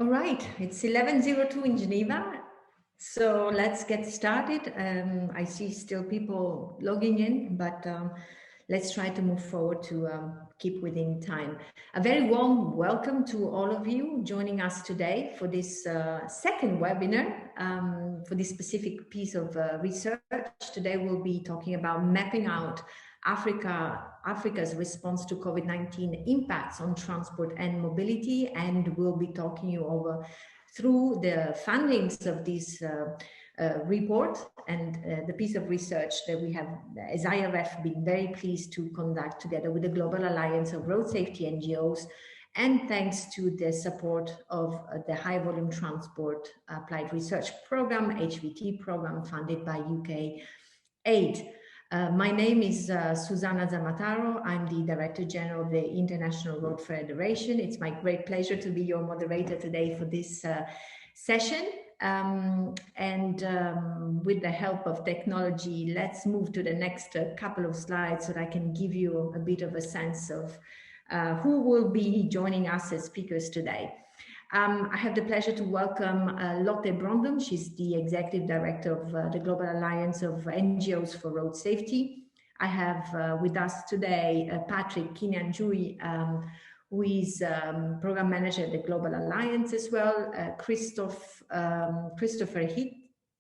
All right, it's 11:02 in Geneva. So let's get started. I see still people logging in, but let's try to move forward to keep within time. A very warm welcome to all of you joining us today for this second webinar for this specific piece of research. Today we'll be talking about mapping out Africa's response to COVID-19 impacts on transport and mobility, and we'll be talking you over through the findings of this report and the piece of research that we have, as IRF, been very pleased to conduct together with the Global Alliance of Road Safety NGOs, and thanks to the support of the High Volume Transport Applied Research Program, HVT program, funded by UK Aid. My name is Susana Zamataro. I'm the Director General of the International Road Federation. It's my great pleasure to be your moderator today for this session. With the help of technology, let's move to the next couple of slides so that I can give you a bit of a sense of who will be joining us as speakers today. I have the pleasure to welcome Lotte Brondum. She's the Executive Director of the Global Alliance of NGOs for Road Safety. I have with us today Patrick Kinyanjui, who is Program Manager at the Global Alliance as well, Christopher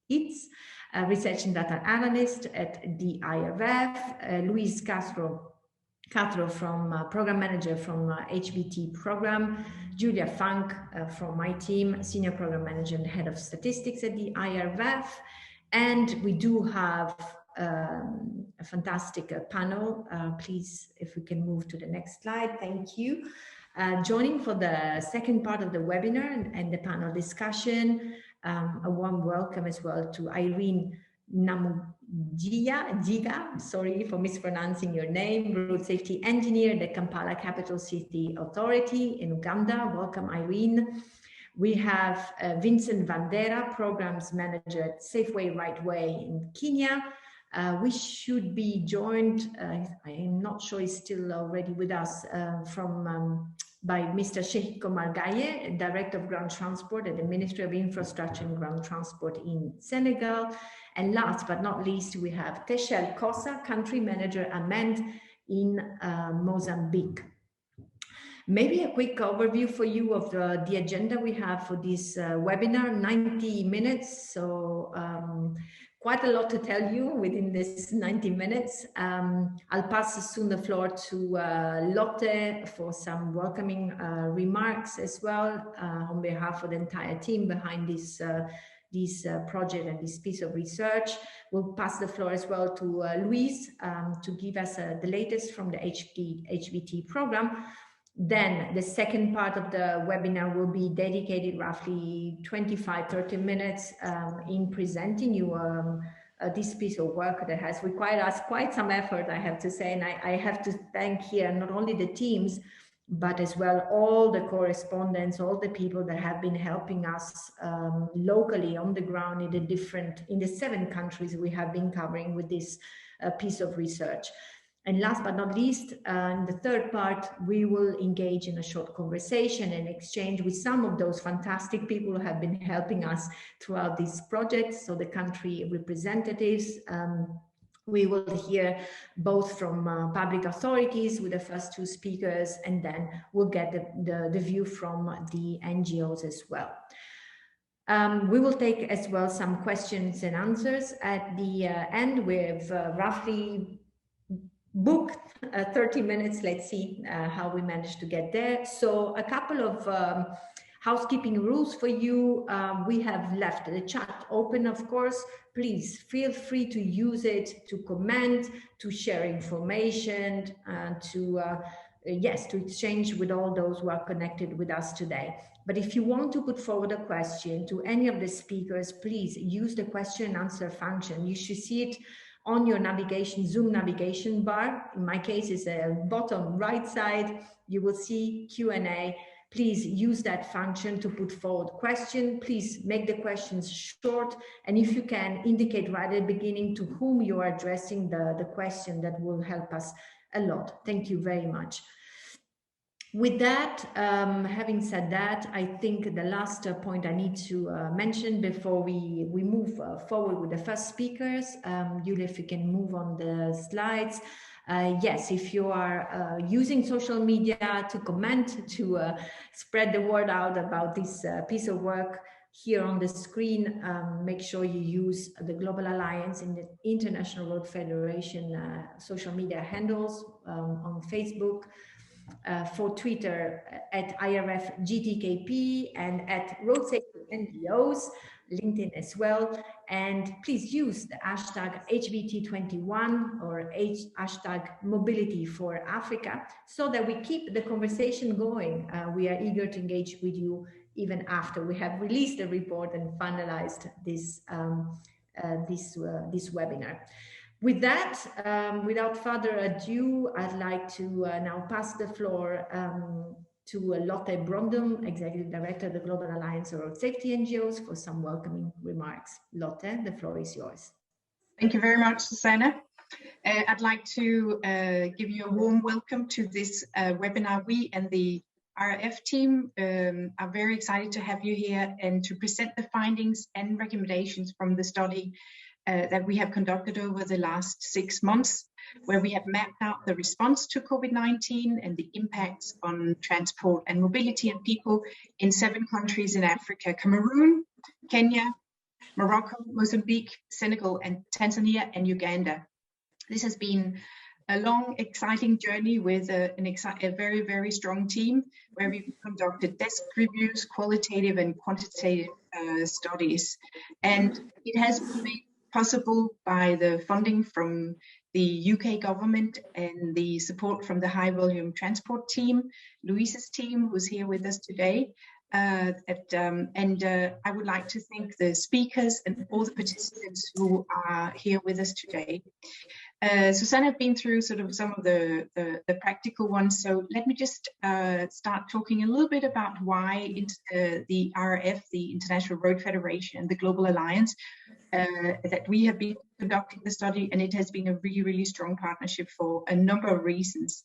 Hitz, Research and Data Analyst at the IRF, Luis Castro from Program Manager from HBT Program, Julia Funk from my team, Senior Program Manager and Head of Statistics at the IRF. And we do have a fantastic panel. Please, if we can move to the next slide, thank you. Joining for the second part of the webinar and the panel discussion, a warm welcome as well to Irene Jiga, sorry for mispronouncing your name, Road Safety Engineer at the Kampala Capital City Authority in Uganda. Welcome, Irene. We have Vincent Vandera, Programs Manager at Safeway Right Way in Kenya. We should be joined, I am not sure he's still already with us, by Mr. Shehiko Margaye, Director of Ground Transport at the Ministry of Infrastructure and Ground Transport in Senegal. And last but not least, we have Kcca, Country Manager Amend in Mozambique. Maybe a quick overview for you of the agenda we have for this webinar, 90 minutes. So quite a lot to tell you within this 90 minutes. I'll pass soon the floor to Lotte for some welcoming remarks as well on behalf of the entire team behind this project and this piece of research. We'll pass the floor as well to Luis to give us the latest from the HVT program. Then the second part of the webinar will be dedicated roughly 25-30 minutes in presenting you this piece of work that has required us quite some effort, I have to say. And I have to thank here not only the teams, but as well all the correspondents, all the people that have been helping us locally on the ground in the 7 countries we have been covering with this piece of research. And last but not least, in the third part, we will engage in a short conversation and exchange with some of those fantastic people who have been helping us throughout this project. So the country representatives, we will hear both from public authorities with the first 2 speakers, and then we'll get the view from the NGOs as well. We will take as well some questions and answers at the end. We've roughly booked 30 minutes. Let's see how we managed to get there. So a couple of housekeeping rules for you. We have left the chat open, of course. Please feel free to use it to comment, to share information, to exchange with all those who are connected with us today. But if you want to put forward a question to any of the speakers, please use the question and answer function. You should see it on your navigation, Zoom navigation bar. In my case, it's a bottom right side. You will see Q&A. Please use that function to put forward question. Please make the questions short. And if you can, indicate right at the beginning to whom you are addressing the question. That will help us a lot. Thank you very much. With that, having said that, I think the last point I need to mention before we move forward with the first speakers, Julia, if you can move on the slides. Yes, if you are using social media to comment, to spread the word out about this piece of work here on the screen, make sure you use the Global Alliance in the International Road Federation social media handles on Facebook, for Twitter at IRF-GTKP and at Road Safety NGOs, LinkedIn as well. And please use the hashtag HBT21 or hashtag Mobility for Africa so that we keep the conversation going. We are eager to engage with you even after we have released the report and finalized this, this webinar. With that, without further ado, I'd like to now pass the floor to Lotte Brondum, Executive Director of the Global Alliance of Road Safety NGOs, for some welcoming remarks. Lotte, the floor is yours. Thank you very much, Susanna. I'd like to give you a warm welcome to this webinar. We and the RF team are very excited to have you here and to present the findings and recommendations from the study that we have conducted over the last 6 months, where we have mapped out the response to COVID-19 and the impacts on transport and mobility of people in 7 countries in Africa: Cameroon, Kenya, Morocco, Mozambique, Senegal, and Tanzania, and Uganda. This has been a long, exciting journey with a very, very strong team, where we've conducted desk reviews, qualitative and quantitative studies. And it has been made possible by the funding from the UK government and the support from the high volume transport team, Louise's team, who's here with us today. I would like to thank the speakers and all the participants who are here with us today. Susanna has been through sort of some of the practical ones, so let me just start talking a little bit about why the RF, the International Road Federation, and the Global Alliance, that we have been conducting the study, and it has been a really, really strong partnership for a number of reasons.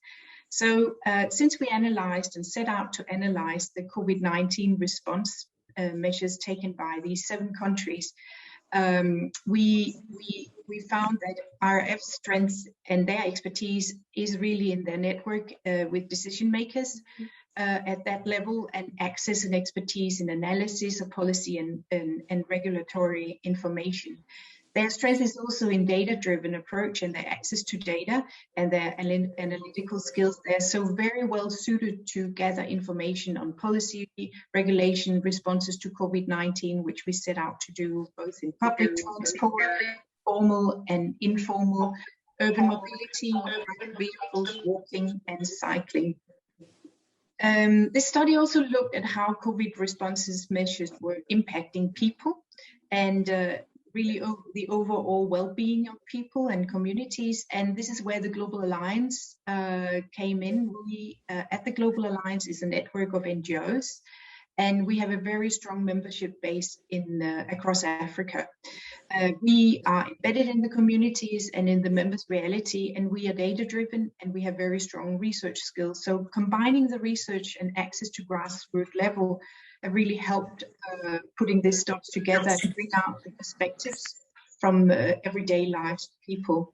So since we analyzed and set out to analyze the COVID-19 response measures taken by these 7 countries, we found that RF's strengths and their expertise is really in their network with decision makers at that level, and access and expertise in analysis of policy and regulatory information. Their strength is also in data-driven approach and their access to data and their analytical skills. They're so very well suited to gather information on policy, regulation, responses to COVID-19, which we set out to do both in public transport, formal and informal, urban mobility, private vehicles, walking and cycling. This study also looked at how COVID responses measures were impacting people and really the overall well-being of people and communities. And this is where the Global Alliance came in. We, at the Global Alliance, is a network of NGOs, and we have a very strong membership base in across Africa. We are embedded in the communities and in the members' reality, and we are data-driven, and we have very strong research skills. So combining the research and access to grassroots level have really helped putting this stuff together to bring out the perspectives from everyday lives of people.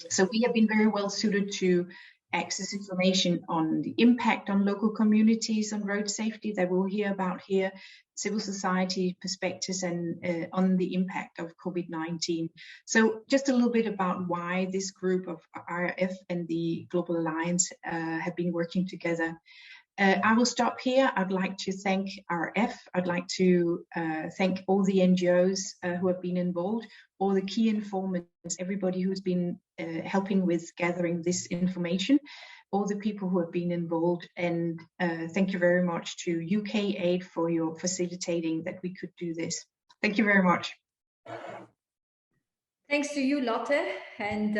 So we have been very well suited to access information on the impact on local communities on road safety that we'll hear about here, civil society perspectives, and on the impact of COVID-19. So just a little bit about why this group of RF and the Global Alliance have been working together. I will stop here. I'd like to thank RF. I'd like to thank all the NGOs who have been involved, all the key informants, everybody who's been helping with gathering this information, all the people who have been involved, and thank you very much to UK Aid for your facilitating that we could do this. Thank you very much. Thanks to you, Lotte. And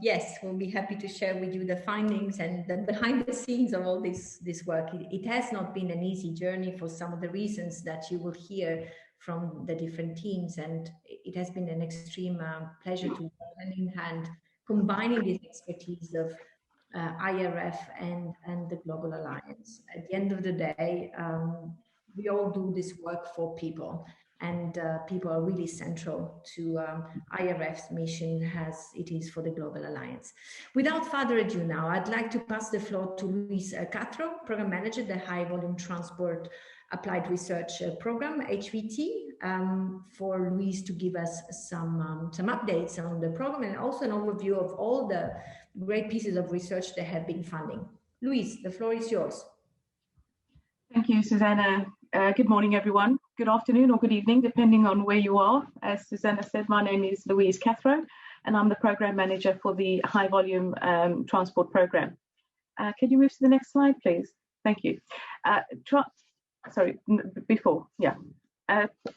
yes, we'll be happy to share with you the findings and the behind the scenes of all this work. It has not been an easy journey for some of the reasons that you will hear from the different teams. And it has been an extreme pleasure to work hand in hand, combining this expertise of IRF and the Global Alliance. At the end of the day, we all do this work for people, and people are really central to IRF's mission as it is for the Global Alliance. Without further ado now, I'd like to pass the floor to Luis Castro, Program Manager, the High Volume Transport Applied Research Program, HVT, for Luis to give us some updates on the program and also an overview of all the great pieces of research they have been funding. Luis, the floor is yours. Thank you, Susanna. Good morning, everyone. Good afternoon or good evening, depending on where you are. As Susanna said, my name is Louise Cathro, and I'm the Program Manager for the High Volume Transport Program. Can you move to the next slide, please? Thank you.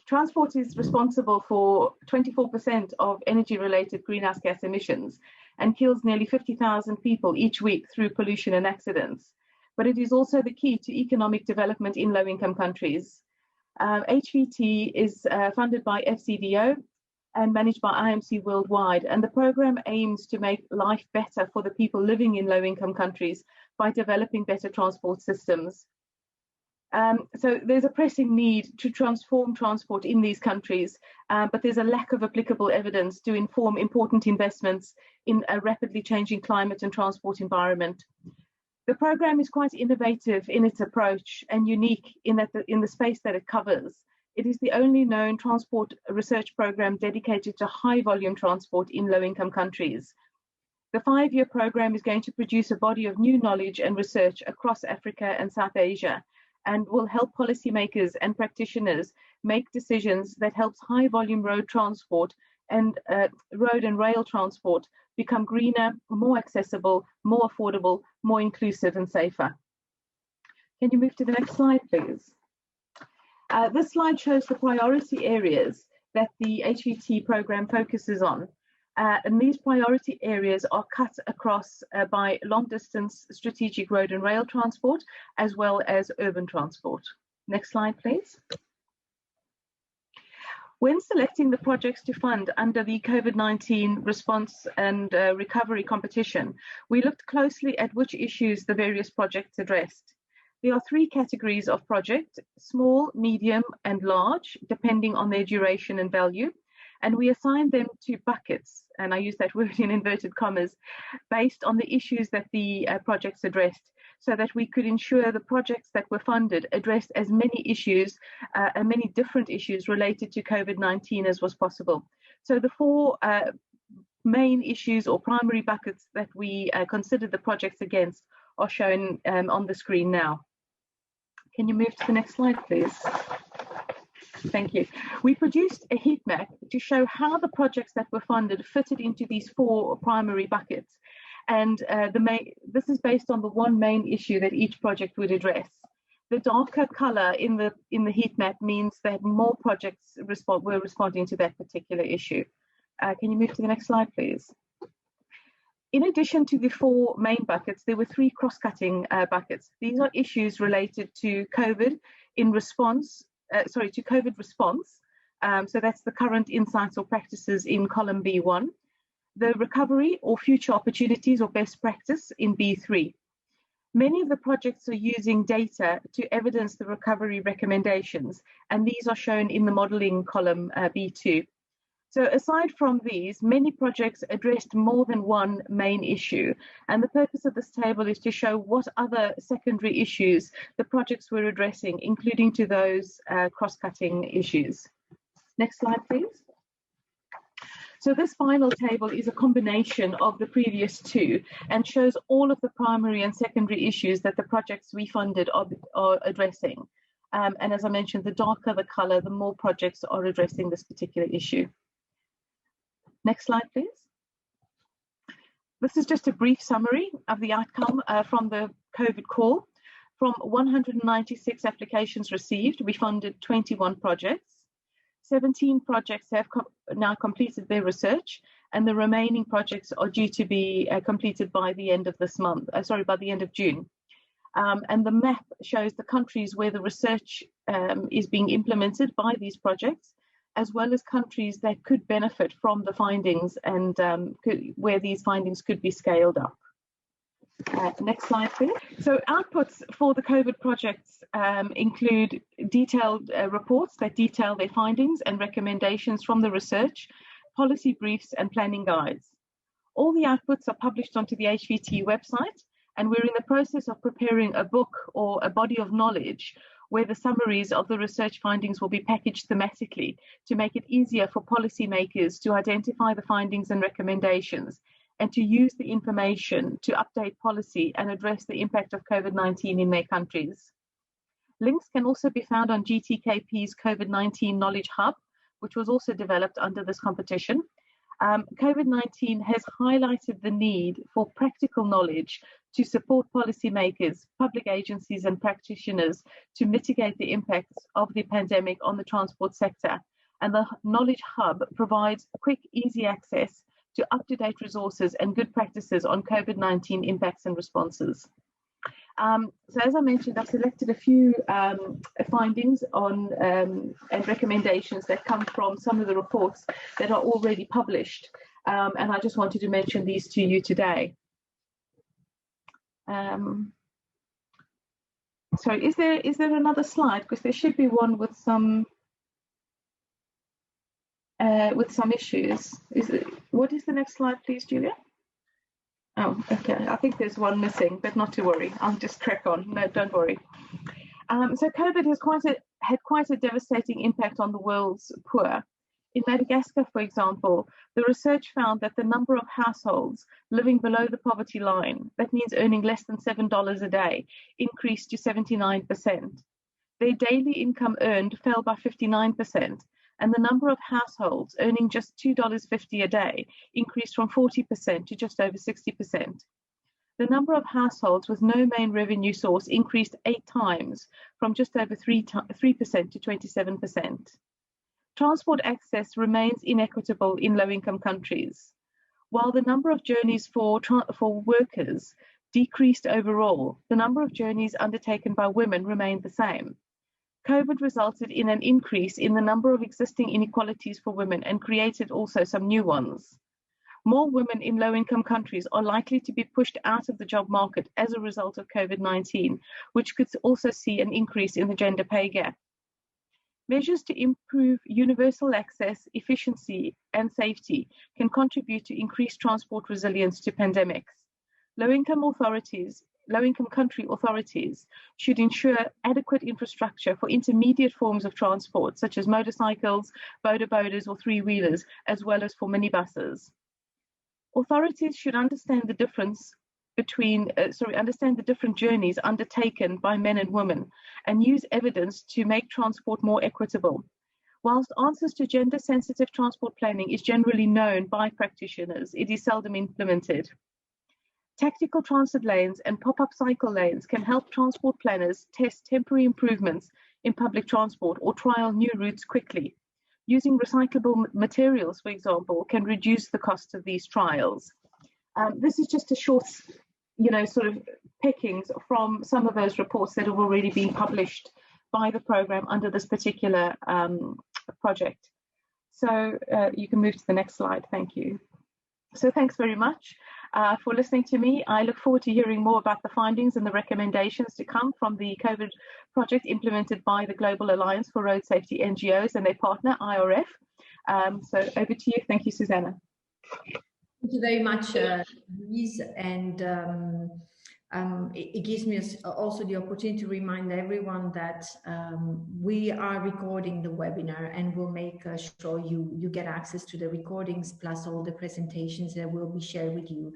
Transport is responsible for 24% of energy-related greenhouse gas emissions and kills nearly 50,000 people each week through pollution and accidents. But it is also the key to economic development in low-income countries. HVT is funded by FCDO and managed by IMC Worldwide, and the program aims to make life better for the people living in low-income countries by developing better transport systems. So there's a pressing need to transform transport in these countries, but there's a lack of applicable evidence to inform important investments in a rapidly changing climate and transport environment. The program is quite innovative in its approach and unique in the space that it covers. It is the only known transport research program dedicated to high volume transport in low-income countries. The 5-year program is going to produce a body of new knowledge and research across Africa and South Asia, and will help policymakers and practitioners make decisions that helps high volume road transport and road and rail transport become greener, more accessible, more affordable, more inclusive and safer. Can you move to the next slide, please? This slide shows the priority areas that the HVT program focuses on. And these priority areas are cut across by long-distance strategic road and rail transport, as well as urban transport. Next slide, please. When selecting the projects to fund under the COVID-19 response and recovery competition, we looked closely at which issues the various projects addressed. There are 3 categories of project: small, medium, and large, depending on their duration and value. And we assigned them to buckets, and I use that word in inverted commas, based on the issues that the projects addressed, so that we could ensure the projects that were funded addressed as many issues and many different issues related to COVID-19 as was possible. So the 4 main issues or primary buckets that we considered the projects against are shown on the screen now. Can you move to the next slide, please? Thank you. We produced a heat map to show how the projects that were funded fitted into these 4 primary buckets. And this is based on the 1 main issue that each project would address. The darker color in the heat map means that more projects were responding to that particular issue. Can you move to the next slide, please? In addition to the 4 main buckets, there were 3 cross-cutting buckets. These are issues related to COVID response. So that's the current insights or practices in column B1, the recovery or future opportunities or best practice in B3. Many of the projects are using data to evidence the recovery recommendations, and these are shown in the modeling column B2. So aside from these, many projects addressed more than 1 main issue, and the purpose of this table is to show what other secondary issues the projects were addressing, including to those cross-cutting issues. Next slide, please. So this final table is a combination of the previous 2 and shows all of the primary and secondary issues that the projects we funded are addressing. And as I mentioned, the darker the color, the more projects are addressing this particular issue. Next slide, please. This is just a brief summary of the outcome from the COVID call. From 196 applications received, we funded 21 projects. 17 projects have now completed their research, and the remaining projects are due to be completed by the end of this month, by the end of June. And the map shows the countries where the research is being implemented by these projects, as well as countries that could benefit from the findings and where these findings could be scaled up. Next slide, please. So outputs for the COVID projects include detailed reports that detail their findings and recommendations from the research, policy briefs and planning guides. All the outputs are published onto the HVT website, and we're in the process of preparing a book or a body of knowledge where the summaries of the research findings will be packaged thematically to make it easier for policymakers to identify the findings and recommendations and to use the information to update policy and address the impact of COVID-19 in their countries. Links can also be found on GTKP's COVID-19 Knowledge Hub, which was also developed under this competition. COVID-19 has highlighted the need for practical knowledge to support policymakers, public agencies and practitioners to mitigate the impacts of the pandemic on the transport sector. And the Knowledge Hub provides quick, easy access to up-to-date resources and good practices on COVID-19 impacts and responses. So as I mentioned, I've selected a few findings on and recommendations that come from some of the reports that are already published. And I just wanted to mention these to you today. So is there another slide? Because there should be one with some issues. What is the next slide, please, Julia? Oh, okay. I think there's one missing, but not to worry. I'll just crack on. No, don't worry. So COVID has had quite a devastating impact on the world's poor. In Madagascar, for example, the research found that the number of households living below the poverty line, that means earning less than $7 a day, increased to 79%. Their daily income earned fell by 59%. And the number of households earning just $2.50 a day increased from 40% to just over 60%. The number of households with no main revenue source increased 8 times, from just over 3% to 27%. Transport access remains inequitable in low-income countries. While the number of journeys for workers decreased overall, the number of journeys undertaken by women remained the same. COVID resulted in an increase in the number of existing inequalities for women and created also some new ones. More women in low-income countries are likely to be pushed out of the job market as a result of COVID-19, which could also see an increase in the gender pay gap. Measures to improve universal access, efficiency, and safety can contribute to increased transport resilience to pandemics. Low-income country authorities should ensure adequate infrastructure for intermediate forms of transport, such as motorcycles, boda-bodas, or three-wheelers, as well as for minibuses. Authorities should understand the different journeys undertaken by men and women and use evidence to make transport more equitable. Whilst answers to gender-sensitive transport planning is generally known by practitioners, it is seldom implemented. Tactical transit lanes and pop-up cycle lanes can help transport planners test temporary improvements in public transport or trial new routes quickly. Using recyclable materials, for example, can reduce the cost of these trials. This is just a short, sort of pickings from some of those reports that have already been published by the program under this particular project. So you can move to the next slide. Thank you. So thanks very much for listening to me. I look forward to hearing more about the findings and the recommendations to come from the COVID project implemented by the Global Alliance for Road Safety NGOs and their partner, IRF. So over to you. Thank you, Susanna. Thank you very much, Louise. And it gives me also the opportunity to remind everyone that we are recording the webinar and we'll make sure you get access to the recordings plus all the presentations that will be shared with you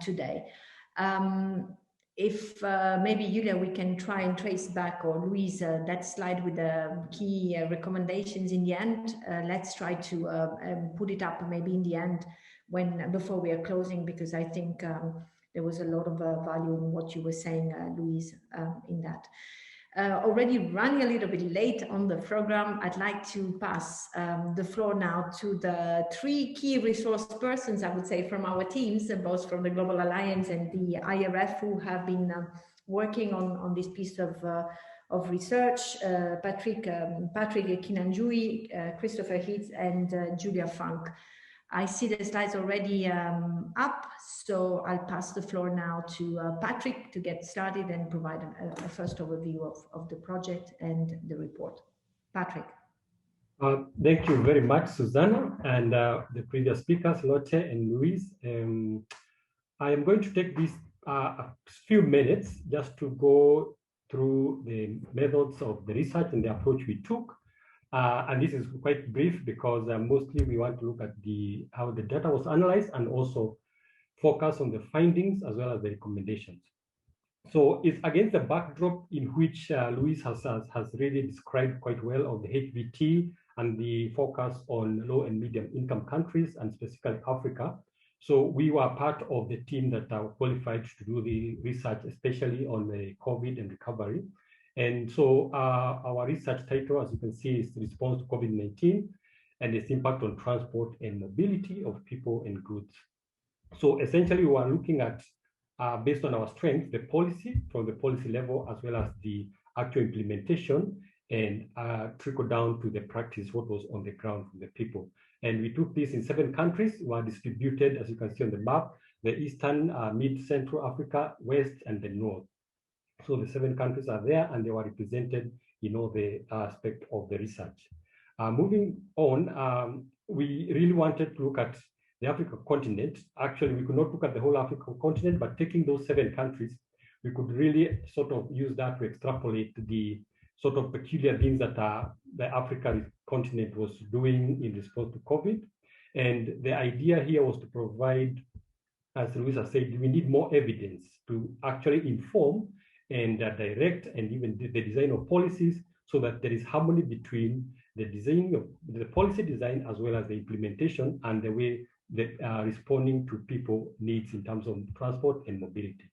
today. If maybe Julia, we can try and trace back, or Louise, that slide with the key recommendations in the end. Let's try to put it up maybe in the end before we are closing, because I think there was a lot of value in what you were saying, Louise, in that. Already running a little bit late on the program, I'd like to pass the floor now to the 3 key resource persons, I would say, from our teams, both from the Global Alliance and the IRF, who have been working on this piece of research, Patrick Kinanjui, Christopher Heath, and Julia Funk. I see the slides already up, so I'll pass the floor now to Patrick to get started and provide a first overview of the project and the report. Patrick. Thank you very much, Susanna, and the previous speakers, Lotte and Luis. I am going to take these a few minutes just to go through the methods of the research and the approach we took. And this is quite brief because mostly we want to look at how the data was analyzed and also focus on the findings as well as the recommendations. So it's against the backdrop in which Luis has really described quite well of the HVT and the focus on low and medium income countries and specifically Africa. So we were part of the team that are qualified to do the research, especially on the COVID and recovery. And so our research title, as you can see, is Response to COVID-19 and its impact on transport and mobility of people and goods. So essentially, we are looking at, based on our strength, the policy from the policy level, as well as the actual implementation and trickle down to the practice, what was on the ground from the people. And we took this in 7 countries, were distributed, as you can see on the map, the Eastern, Mid-Central Africa, West, and the North. So the 7 countries are there and they were represented in all the aspect of the research. Moving on, we really wanted to look at the African continent. Actually, we could not look at the whole African continent, but taking those 7 countries, we could really sort of use that to extrapolate the sort of peculiar things that the African continent was doing in response to COVID. And the idea here was to provide, as Luisa said, we need more evidence to actually inform and direct and even the design of policies so that there is harmony between the design of the policy design as well as the implementation and the way that responding to people needs in terms of transport and mobility.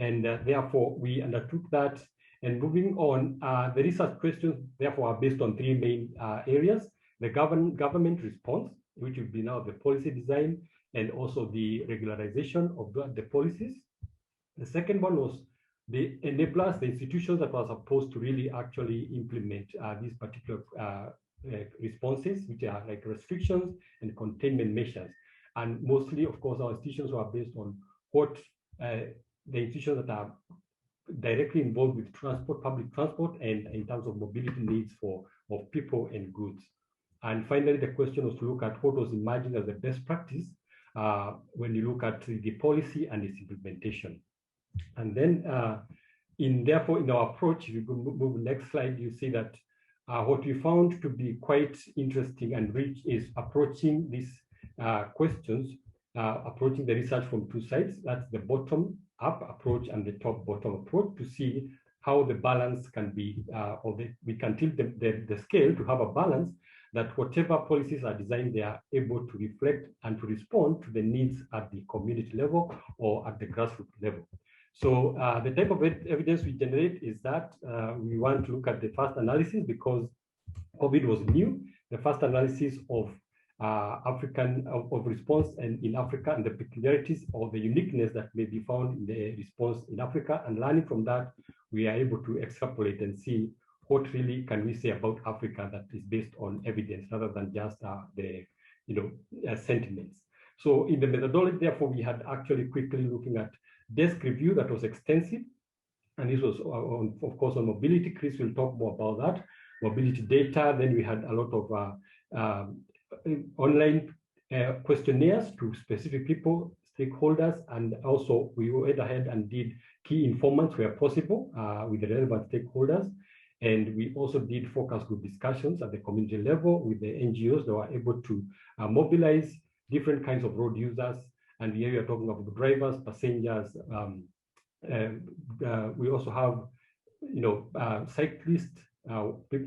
And therefore, we undertook that. And moving on, the research questions, therefore, are based on 3 main areas: the government response, which will be now the policy design, and also the regularization of the policies. The second one was the enablers, the institutions that were supposed to really actually implement these particular responses, which are like restrictions and containment measures. And mostly, of course, our institutions were based on what the institutions that are directly involved with transport, public transport, and in terms of mobility needs of people and goods. And finally, the question was to look at what was emerging as the best practice when you look at the policy and its implementation. And then, therefore, in our approach, if you could move next slide, you see that what we found to be quite interesting and rich is approaching these questions, approaching the research from 2 sides. That's the bottom-up approach and the top-bottom approach to see how the balance can be, we can tilt the scale to have a balance that whatever policies are designed, they are able to reflect and to respond to the needs at the community level or at the grassroots level. So the type of evidence we generate is that we want to look at the first analysis because COVID was new, the first analysis of of response and in Africa and the peculiarities or the uniqueness that may be found in the response in Africa, and learning from that, we are able to extrapolate and see what really can we say about Africa that is based on evidence rather than just the sentiments. So in the methodology, therefore, we had actually quickly looking at desk review that was extensive, and this was of course on mobility. Chris will talk more about that. Mobility data. Then we had a lot of online questionnaires to specific people, stakeholders, and also we went ahead and did key informants where possible with the relevant stakeholders. And we also did focus group discussions at the community level with the NGOs that were able to mobilize different kinds of road users. And here we are talking about drivers, passengers. We also have, cyclists,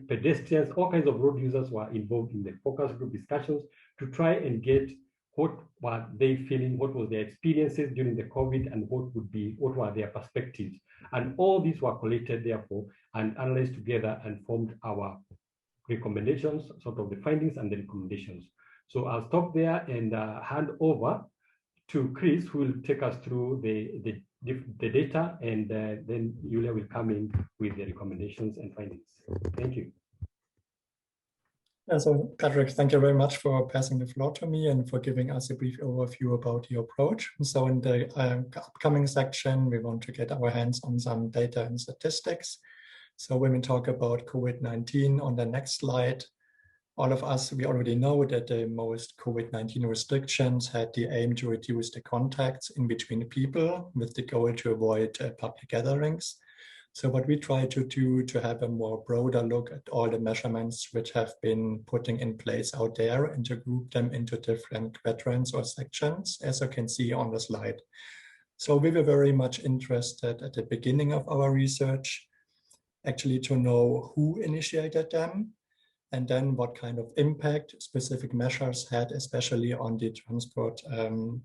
pedestrians, all kinds of road users were involved in the focus group discussions to try and get what were they feeling, what was their experiences during the COVID, and what were their perspectives. And all these were collated, therefore, and analyzed together and formed our recommendations, sort of the findings and the recommendations. So I'll stop there and hand over to Chris, who will take us through the data, and then Yulia will come in with the recommendations and findings. Thank you. So Patrick, thank you very much for passing the floor to me and for giving us a brief overview about your approach. So in the upcoming section, we want to get our hands on some data and statistics. So when we talk about COVID-19 on the next slide, all of us, we already know that the most COVID-19 restrictions had the aim to reduce the contacts in between people with the goal to avoid public gatherings. So what we try to do to have a more broader look at all the measurements which have been putting in place out there and to group them into different quadrants or sections, as you can see on the slide. So we were very much interested at the beginning of our research, actually to know who initiated them, and then what kind of impact specific measures had, especially on the transport and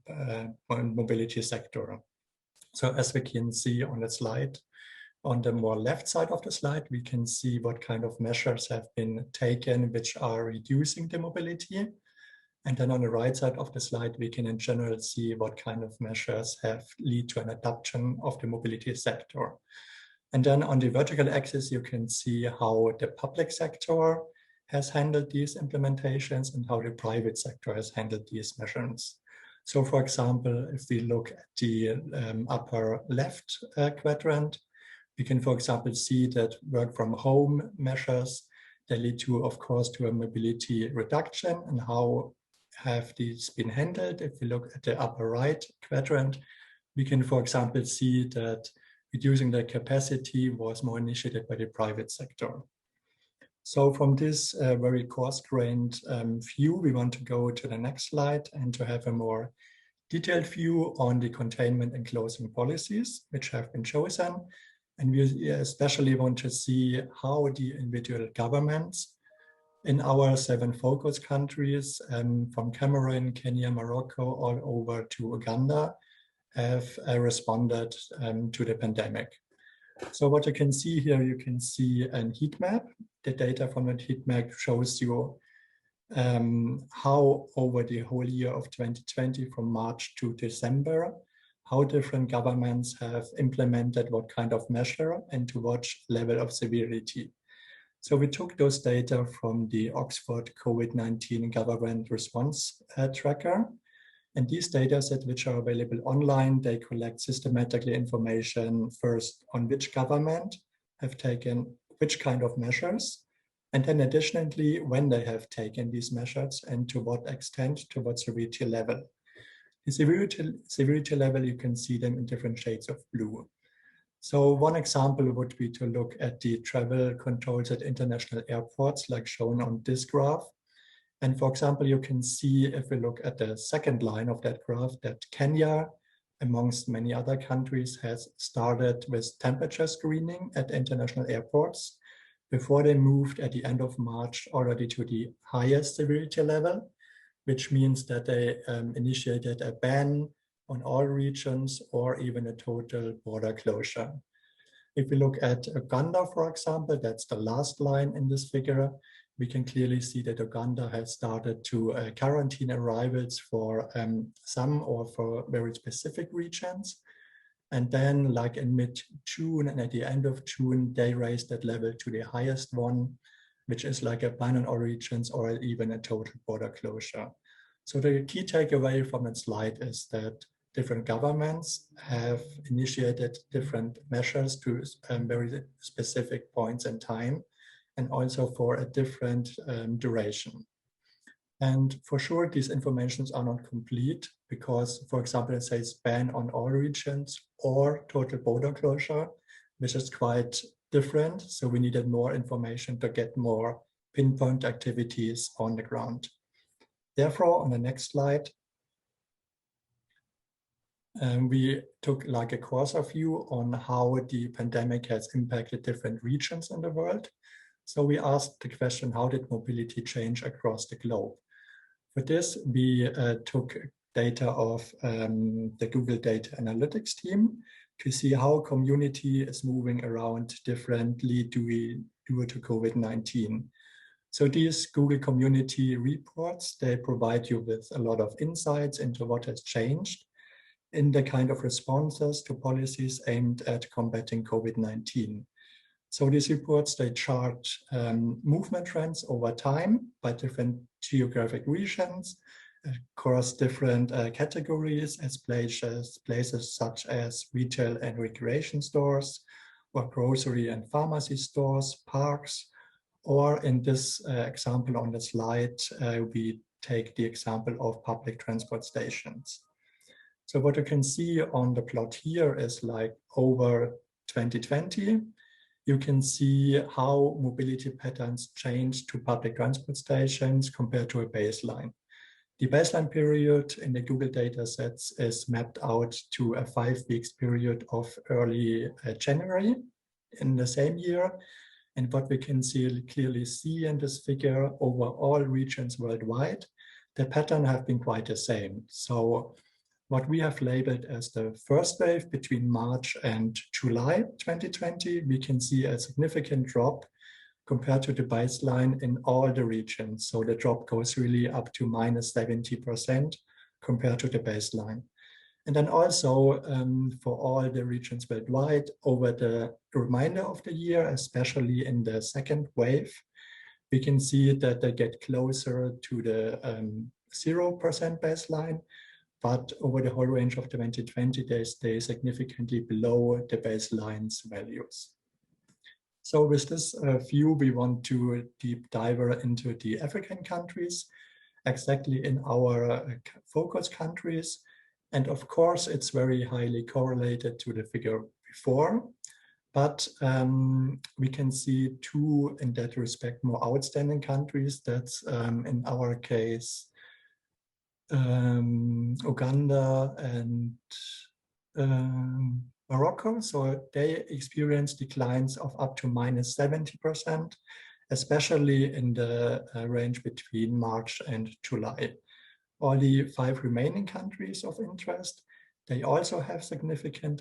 mobility sector. So as we can see on the slide, on the more left side of the slide, we can see what kind of measures have been taken which are reducing the mobility. And then on the right side of the slide, we can in general see what kind of measures have led to an adoption of the mobility sector. And then on the vertical axis, you can see how the public sector has handled these implementations and how the private sector has handled these measures. So for example, if we look at the upper left quadrant, we can, for example, see that work from home measures, they lead to, of course, to a mobility reduction. And how have these been handled? If we look at the upper right quadrant, we can, for example, see that reducing the capacity was more initiated by the private sector. So from this very coarse-grained view, we want to go to the next slide and to have a more detailed view on the containment and closing policies which have been chosen. And we especially want to see how the individual governments in our 7 focus countries, from Cameroon, Kenya, Morocco, all over to Uganda, have responded to the pandemic. So what you can see here, you can see a heat map. The data from that heat map shows you how over the whole year of 2020, from March to December, how different governments have implemented what kind of measure and to what level of severity. So we took those data from the Oxford COVID-19 government response tracker. And these data sets, which are available online, they collect systematically information first on which government have taken which kind of measures, and then additionally, when they have taken these measures and to what extent, to what severity level. The severity level, you can see them in different shades of blue. So one example would be to look at the travel controls at international airports, like shown on this graph. And for example, you can see, if we look at the second line of that graph, that Kenya, amongst many other countries, has started with temperature screening at international airports before they moved at the end of March already to the highest severity level, which means that they initiated a ban on all regions or even a total border closure. If we look at Uganda, for example, that's the last line in this figure, we can clearly see that Uganda has started to quarantine arrivals for some or for very specific regions. And then like in mid-June and at the end of June, they raised that level to the highest one, which is like a ban on all regions or even a total border closure. So the key takeaway from that slide is that different governments have initiated different measures to very specific points in time, and also for a different duration. And for sure, these informations are not complete because, for example, it says ban on all regions or total border closure, which is quite different. So we needed more information to get more pinpoint activities on the ground. Therefore, on the next slide, we took like a coarser view on how the pandemic has impacted different regions in the world. So we asked the question, how did mobility change across the globe? For this, we took data of the Google Data Analytics team to see how community is moving around differently due to COVID-19. So these Google community reports, they provide you with a lot of insights into what has changed in the kind of responses to policies aimed at combating COVID-19. So these reports, they chart movement trends over time by different geographic regions, across different categories as places such as retail and recreation stores, or grocery and pharmacy stores, parks, or in this example on the slide, we take the example of public transport stations. So what you can see on the plot here is like over 2020, you can see how mobility patterns change to public transport stations compared to a baseline. The baseline period in the Google data sets is mapped out to a 5 weeks period of early January in the same year. And what we can clearly see in this figure over all regions worldwide, the pattern have been quite the same. So what we have labeled as the first wave between March and July 2020, we can see a significant drop compared to the baseline in all the regions. So the drop goes really up to -70% compared to the baseline. And then also for all the regions worldwide over the remainder of the year, especially in the second wave, we can see that they get closer to the 0% baseline, but over the whole range of 2020, they stay significantly below the baseline's values. So with this view, we want to deep dive into the African countries, exactly in our focus countries. And of course, it's very highly correlated to the figure before, but we can see two, in that respect, more outstanding countries. That's in our case, Uganda and Morocco. So they experience declines of up to -70%, especially in the range between March and July. All the 5 remaining countries of interest, they also have significant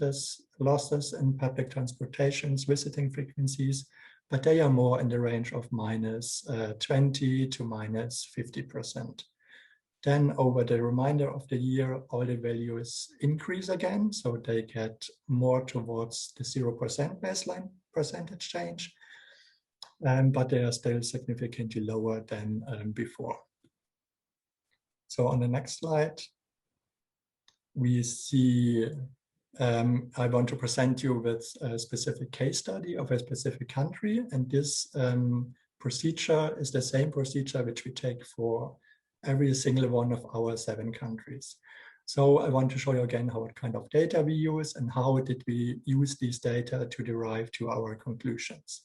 losses in public transportation's visiting frequencies, but they are more in the range of -20 to -50%. Then over the remainder of the year, all the values increase again. So they get more towards the 0% baseline percentage change, but they are still significantly lower than before. So on the next slide, we see, I want to present you with a specific case study of a specific country. And this procedure is the same procedure which we take for every single one of our 7 countries. So I want to show you again what kind of data we use and how did we use these data to derive to our conclusions.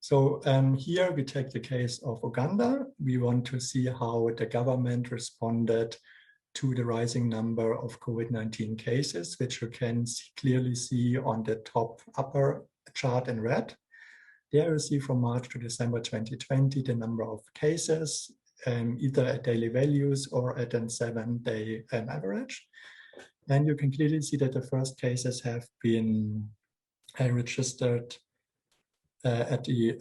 So here we take the case of Uganda. We want to see how the government responded to the rising number of COVID-19 cases, which you can clearly see on the top upper chart in red. There you see from March to December 2020, the number of cases, either at daily values or at a 7-day average. And you can clearly see that the first cases have been registered at the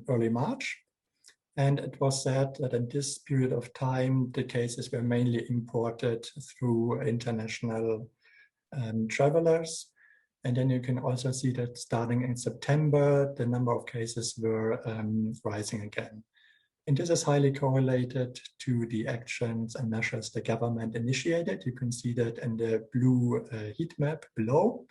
early March. And it was said that in this period of time, the cases were mainly imported through international travelers. And then you can also see that starting in September, the number of cases were rising again. And this is highly correlated to the actions and measures the government initiated. You can see that in the blue heat map below.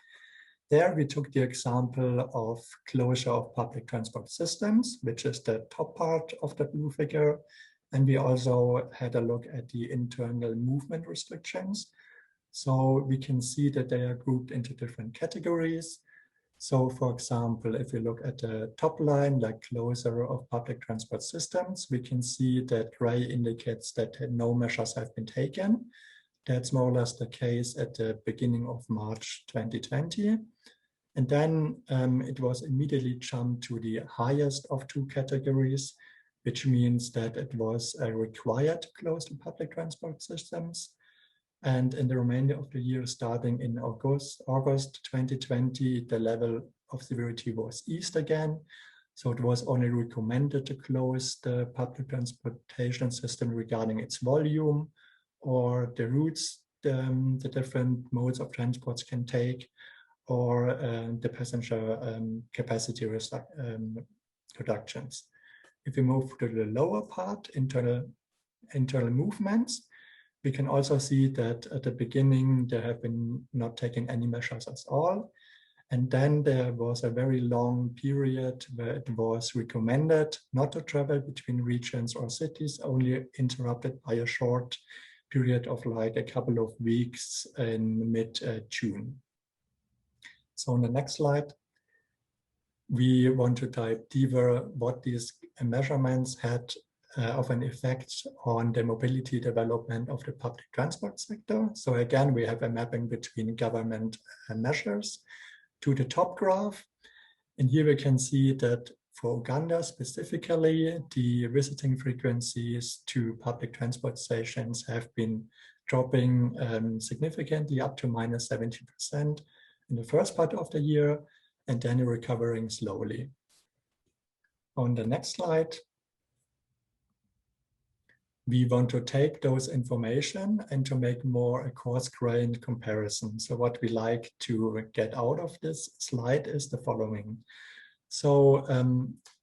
There we took the example of closure of public transport systems, which is the top part of the blue figure. And we also had a look at the internal movement restrictions. So we can see that they are grouped into different categories. So for example, if you look at the top line, like closure of public transport systems, we can see that gray indicates that no measures have been taken. That's more or less the case at the beginning of March 2020. And then it was immediately jumped to the highest of 2 categories, which means that it was required to close the public transport systems. And in the remainder of the year, starting in August 2020, the level of severity was eased again. So it was only recommended to close the public transportation system regarding its volume or the routes the different modes of transports can take, or the passenger capacity reductions. If we move to the lower part, internal movements, we can also see that at the beginning there have been not taken any measures at all. And then there was a very long period where it was recommended not to travel between regions or cities, only interrupted by a short period of like a couple of weeks in mid-June. So on the next slide, we want to dive deeper what these measurements had of an effect on the mobility development of the public transport sector. So again, we have a mapping between government measures to the top graph. And here we can see that for Uganda specifically, the visiting frequencies to public transport stations have been dropping significantly up to -70% in the first part of the year, and then recovering slowly. On the next slide, we want to take those information and to make more a coarse-grained comparison. So what we like to get out of this slide is the following. So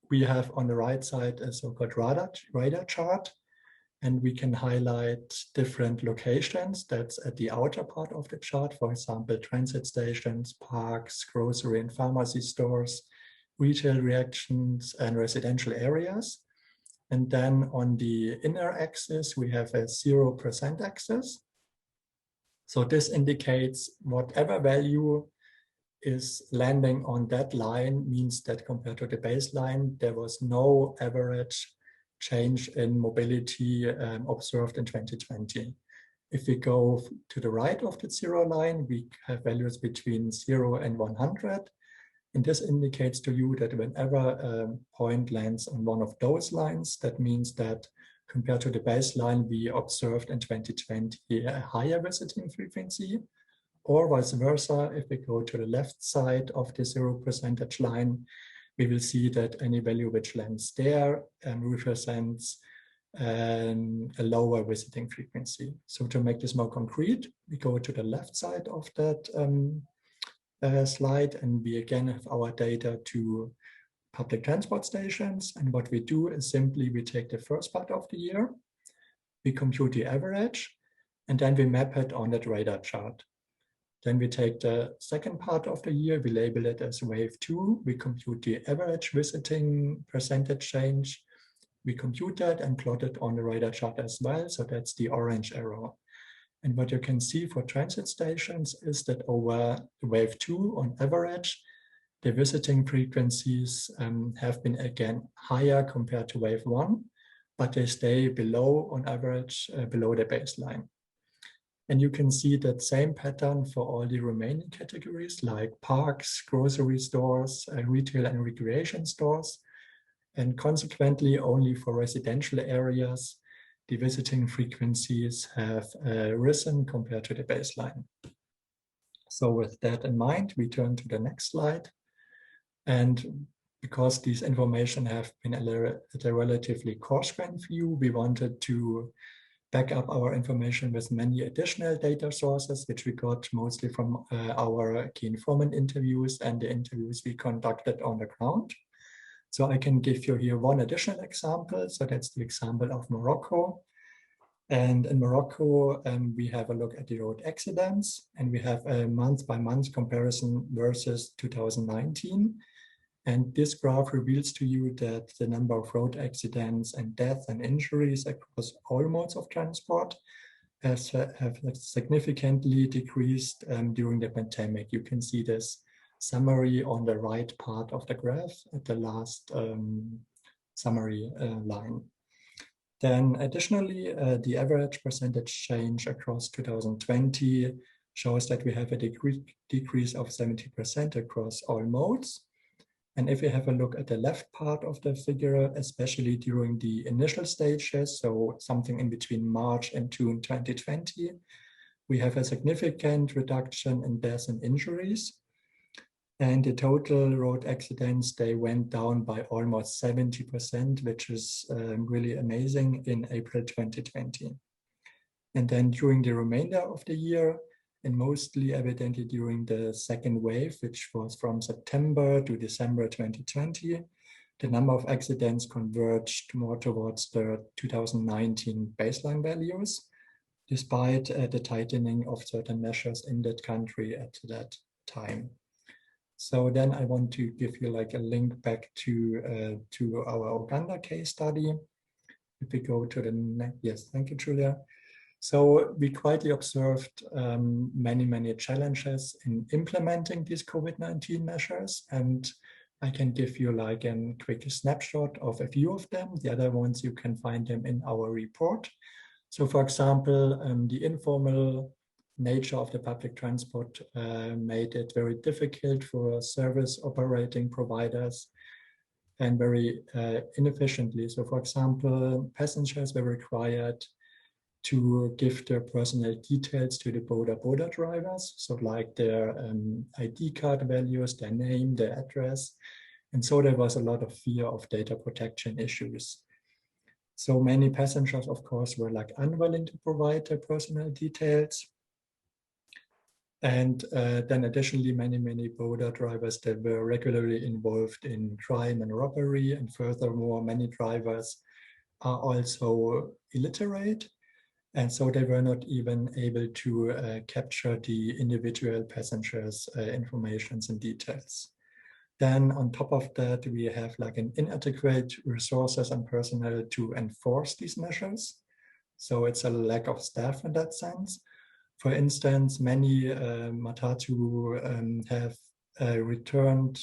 we have on the right side a so-called radar chart, and we can highlight different locations. That's at the outer part of the chart, for example, transit stations, parks, grocery and pharmacy stores, retail reactions, and residential areas. And then on the inner axis, we have a 0% axis. So this indicates whatever value is landing on that line means that compared to the baseline, there was no average change in mobility observed in 2020. If we go to the right of the 0 line, we have values between 0 and 100. And this indicates to you that whenever a point lands on one of those lines, that means that compared to the baseline, we observed in 2020 a higher visiting frequency, or vice versa. If we go to the left side of the 0% line, we will see that any value which lands there represents a lower visiting frequency. So to make this more concrete, we go to the left side of that slide, and we again have our data to public transport stations. And what we do is simply we take the first part of the year, we compute the average, and then we map it on that radar chart. Then we take the second part of the year, we label it as wave 2, we compute the average visiting percentage change, we compute that and plot it on the radar chart as well, so that's the orange arrow. And what you can see for transit stations is that over wave 2 on average, the visiting frequencies have been again higher compared to wave 1, but they stay below on average, below the baseline. And you can see that same pattern for all the remaining categories like parks, grocery stores, retail and recreation stores. And consequently, only for residential areas, the visiting frequencies have risen compared to the baseline. So with that in mind, we turn to the next slide. And because these information have been at a relatively coarse-grained view, we wanted to back up our information with many additional data sources, which we got mostly from our key informant interviews and the interviews we conducted on the ground. So I can give you here one additional example. So that's the example of Morocco. And in Morocco, we have a look at the road accidents, and we have a month-by-month comparison versus 2019. And this graph reveals to you that the number of road accidents and deaths and injuries across all modes of transport have significantly decreased during the pandemic. You can see this summary on the right part of the graph at the last summary line. Then additionally, the average percentage change across 2020 shows that we have a decrease of 70% across all modes. And if we have a look at the left part of the figure, especially during the initial stages, so something in between March and June 2020, we have a significant reduction in deaths and injuries. And the total road accidents, they went down by almost 70%, which is really amazing in April 2020. And then during the remainder of the year, and mostly evidently during the second wave, which was from September to December 2020, the number of accidents converged more towards the 2019 baseline values, despite the tightening of certain measures in that country at that time. So then I want to give you like a link back to our Uganda case study. If we go to the next, yes, thank you, Julia. So we quietly observed many challenges in implementing these COVID-19 measures, and I can give you like a quick snapshot of a few of them. The other ones, you can find them in our report. So for example, the informal nature of the public transport made it very difficult for service operating providers and very inefficiently. So for example, passengers were required to give their personal details to the boda drivers. So like their ID card values, their name, their address. And so there was a lot of fear of data protection issues. So many passengers, of course, were like unwilling to provide their personal details. And then additionally, many boda drivers that were regularly involved in crime and robbery. And furthermore, many drivers are also illiterate. And so they were not even able to capture the individual passengers' informations and details. Then on top of that, we have like an inadequate resources and personnel to enforce these measures. So it's a lack of staff in that sense. For instance, many matatu have returned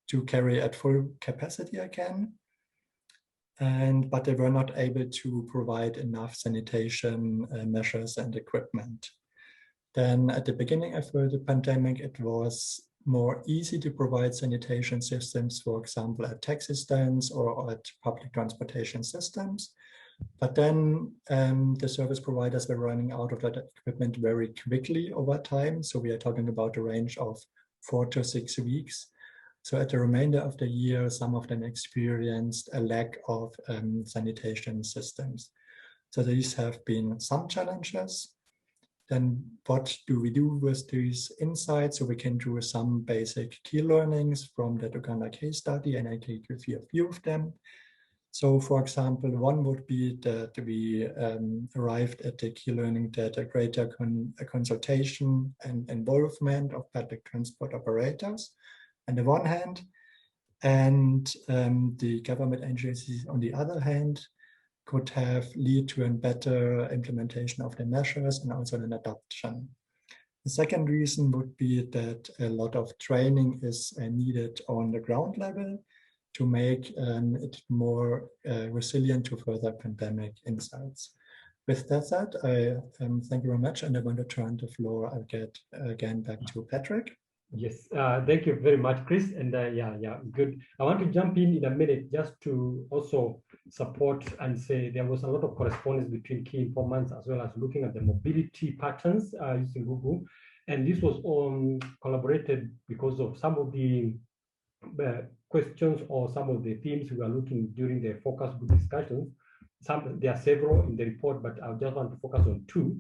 to carry at full capacity again, but they were not able to provide enough sanitation measures and equipment. Then at the beginning of the pandemic, it was more easy to provide sanitation systems, for example, at taxi stands or at public transportation systems. But then the service providers were running out of that equipment very quickly over time. So we are talking about a range of 4 to 6 weeks. So at the remainder of the year, some of them experienced a lack of sanitation systems. So these have been some challenges. Then what do we do with these insights? So we can do some basic key learnings from the Uganda case study, and I can give you a few of them. So for example, one would be that we arrived at the key learning that a greater consultation and involvement of public transport operators on the one hand, and the government agencies on the other hand, could have lead to a better implementation of the measures and also an adoption. The second reason would be that a lot of training is needed on the ground level to make it more resilient to further pandemic insights. With that said, I thank you very much, and I want to turn the floor again back to Patrick. Yes, thank you very much, Chris. And yeah, good. I want to jump in a minute just to also support and say there was a lot of correspondence between key informants as well as looking at the mobility patterns using Google. And this was collaborated because of some of the questions or some of the themes we are looking during the focus group discussions. There are several in the report, but I just want to focus on two.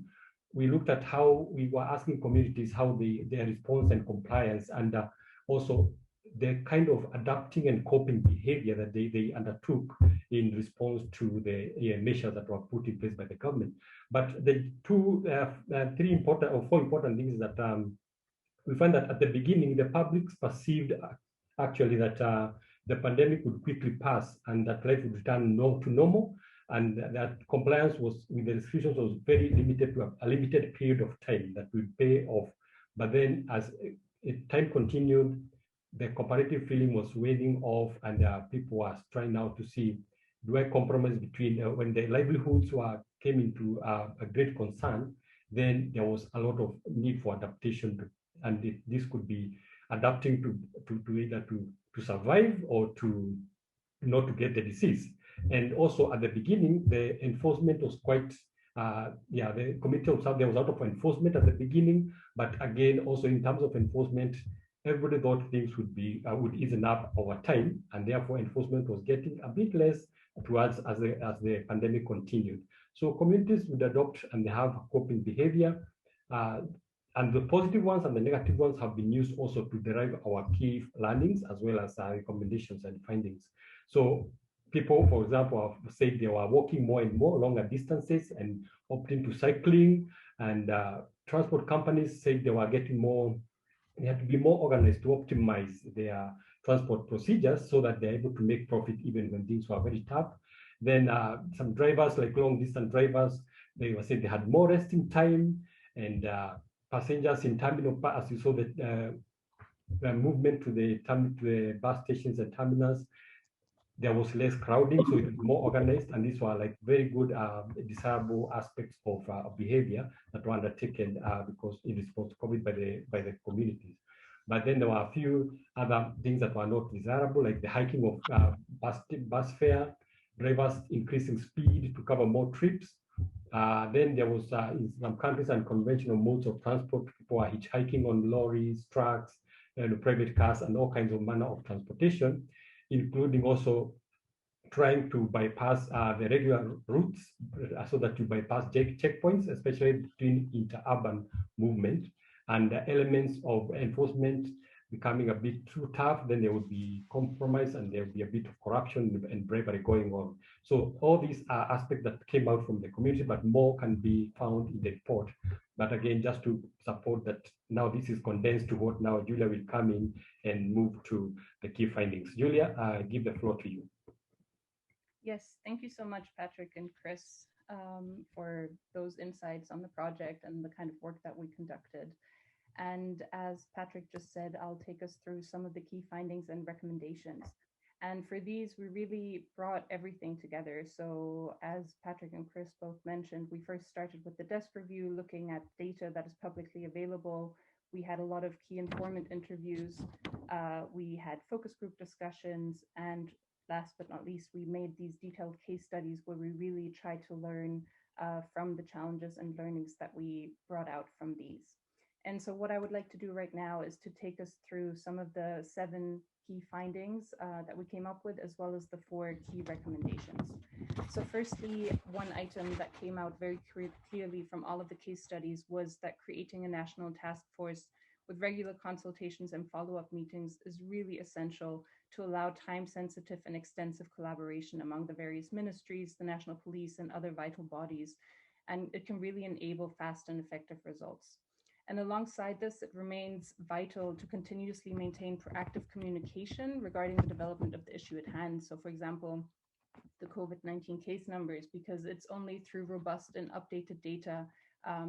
We looked at how we were asking communities how their response and compliance, and also the kind of adapting and coping behavior that they undertook in response to the measures that were put in place by the government. But the four important things that we find that at the beginning, the public perceived actually that the pandemic would quickly pass and that life would return to normal, and that compliance with the restrictions was very limited to a limited period of time that would pay off. But then as time continued, the comparative feeling was waning off, and people were trying now to see, do I compromise between when the livelihoods came into a great concern, then there was a lot of need for adaptation, and this could be adapting to either to survive or to not to get the disease. And also at the beginning, the enforcement was quite, the committee observed there was a lot of enforcement at the beginning, but again, also in terms of enforcement, everybody thought things would ease up over time, and therefore enforcement was getting a bit less towards as the pandemic continued. So communities would adopt and they have coping behavior. And the positive ones and the negative ones have been used also to derive our key learnings as well as our recommendations and findings. So people, for example, have said they were walking more and more longer distances and opting to cycling. And transport companies said they were getting more, they had to be more organized to optimize their transport procedures so that they're able to make profit even when things were very tough. Then some drivers, like long distance drivers, they were saying they had more resting time, and passengers in terminal, as you saw the movement to the bus stations and terminals, there was less crowding, so it was more organized, and these were like very good desirable aspects of behavior that were undertaken because in response to COVID by the communities. But then there were a few other things that were not desirable, like the hiking of bus fare, drivers increasing speed to cover more trips. Then there was in some countries unconventional modes of transport. People are hitchhiking on lorries, trucks, private cars, and all kinds of manner of transportation, including also trying to bypass the regular routes so that you bypass checkpoints, especially between interurban movement, and elements of enforcement becoming a bit too tough, then there would be compromise and there would be a bit of corruption and bribery going on. So all these are aspects that came out from the community, but more can be found in the report. But again, just to support that, now this is condensed to what now Julia will come in and move to the key findings. Julia, I give the floor to you. Yes, thank you so much, Patrick and Chris, for those insights on the project and the kind of work that we conducted. And as Patrick just said, I'll take us through some of the key findings and recommendations. And for these, we really brought everything together. So as Patrick and Chris both mentioned, we first started with the desk review, looking at data that is publicly available. We had a lot of key informant interviews. We had focus group discussions, and last but not least, we made these detailed case studies where we really tried to learn from the challenges and learnings that we brought out from these. And so what I would like to do right now is to take us through some of the 7 key findings that we came up with, as well as the 4 key recommendations. So firstly, one item that came out very clearly from all of the case studies was that creating a national task force with regular consultations and follow-up meetings is really essential to allow time-sensitive and extensive collaboration among the various ministries, the national police, and other vital bodies. And it can really enable fast and effective results. And alongside this, it remains vital to continuously maintain proactive communication regarding the development of the issue at hand. So for example, the COVID-19 case numbers, because it's only through robust and updated data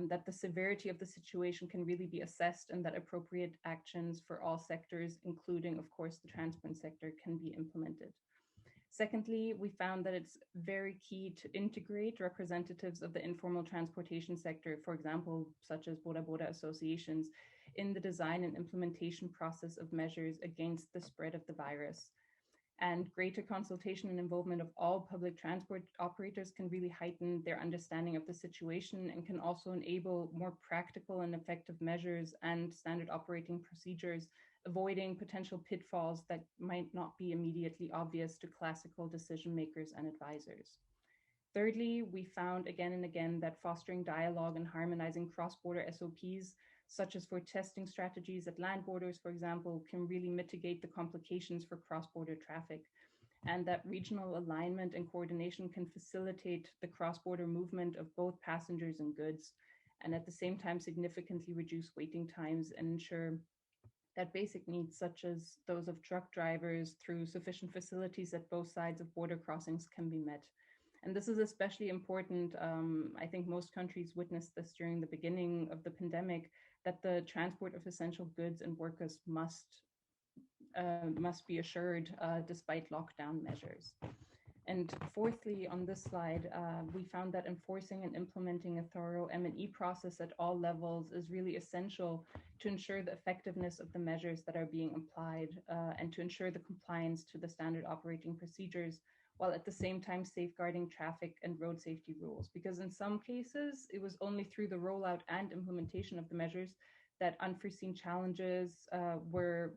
that the severity of the situation can really be assessed, and that appropriate actions for all sectors, including, of course, the transport sector, can be implemented. Secondly, we found that it's very key to integrate representatives of the informal transportation sector, for example, such as Boda Boda associations, in the design and implementation process of measures against the spread of the virus. And greater consultation and involvement of all public transport operators can really heighten their understanding of the situation, and can also enable more practical and effective measures and standard operating procedures, avoiding potential pitfalls that might not be immediately obvious to classical decision makers and advisors. Thirdly, we found again and again that fostering dialogue and harmonizing cross-border SOPs, such as for testing strategies at land borders, for example, can really mitigate the complications for cross-border traffic, and that regional alignment and coordination can facilitate the cross-border movement of both passengers and goods, and at the same time significantly reduce waiting times and ensure that basic needs, such as those of truck drivers, through sufficient facilities at both sides of border crossings, can be met. And this is especially important. I think most countries witnessed this during the beginning of the pandemic, that the transport of essential goods and workers must be assured despite lockdown measures. And fourthly, on this slide, we found that enforcing and implementing a thorough M&E process at all levels is really essential to ensure the effectiveness of the measures that are being applied and to ensure the compliance to the standard operating procedures, while at the same time safeguarding traffic and road safety rules. Because in some cases, it was only through the rollout and implementation of the measures that unforeseen challenges were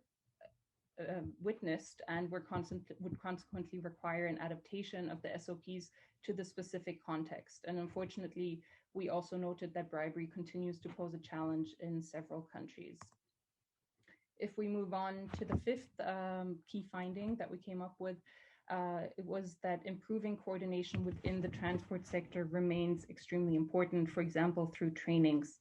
witnessed and would consequently require an adaptation of the SOPs to the specific context. And unfortunately, we also noted that bribery continues to pose a challenge in several countries. If we move on to the fifth key finding that we came up with, it was that improving coordination within the transport sector remains extremely important, for example, through trainings.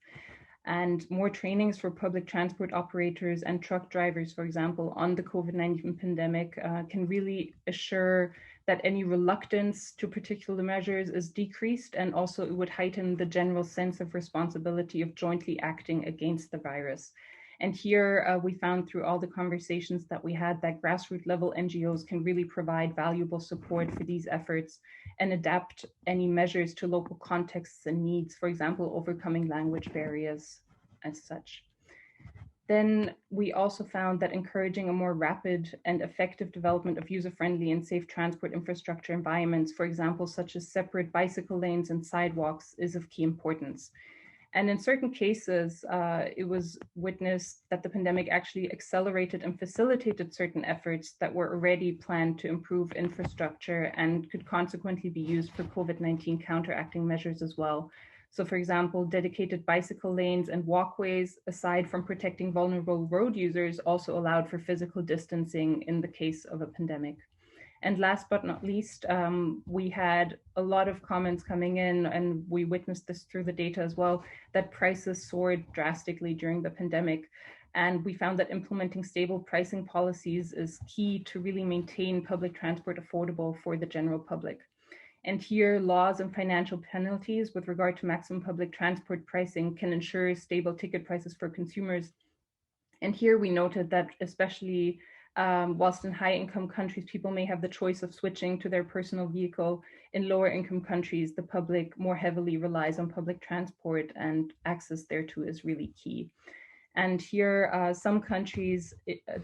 And more trainings for public transport operators and truck drivers, for example, on the COVID-19 pandemic can really assure that any reluctance to particular measures is decreased, and also it would heighten the general sense of responsibility of jointly acting against the virus. And here we found through all the conversations that we had that grassroots level NGOs can really provide valuable support for these efforts and adapt any measures to local contexts and needs, for example, overcoming language barriers as such. Then we also found that encouraging a more rapid and effective development of user-friendly and safe transport infrastructure environments, for example, such as separate bicycle lanes and sidewalks, is of key importance. And in certain cases, it was witnessed that the pandemic actually accelerated and facilitated certain efforts that were already planned to improve infrastructure and could consequently be used for COVID-19 counteracting measures as well. So for example, dedicated bicycle lanes and walkways, aside from protecting vulnerable road users, also allowed for physical distancing in the case of a pandemic. And last but not least, we had a lot of comments coming in, and we witnessed this through the data as well, that prices soared drastically during the pandemic. And we found that implementing stable pricing policies is key to really maintain public transport affordable for the general public. And here, laws and financial penalties with regard to maximum public transport pricing can ensure stable ticket prices for consumers. And here we noted that especially whilst in high income countries, people may have the choice of switching to their personal vehicle, in lower income countries, the public more heavily relies on public transport, and access thereto is really key. And here, some countries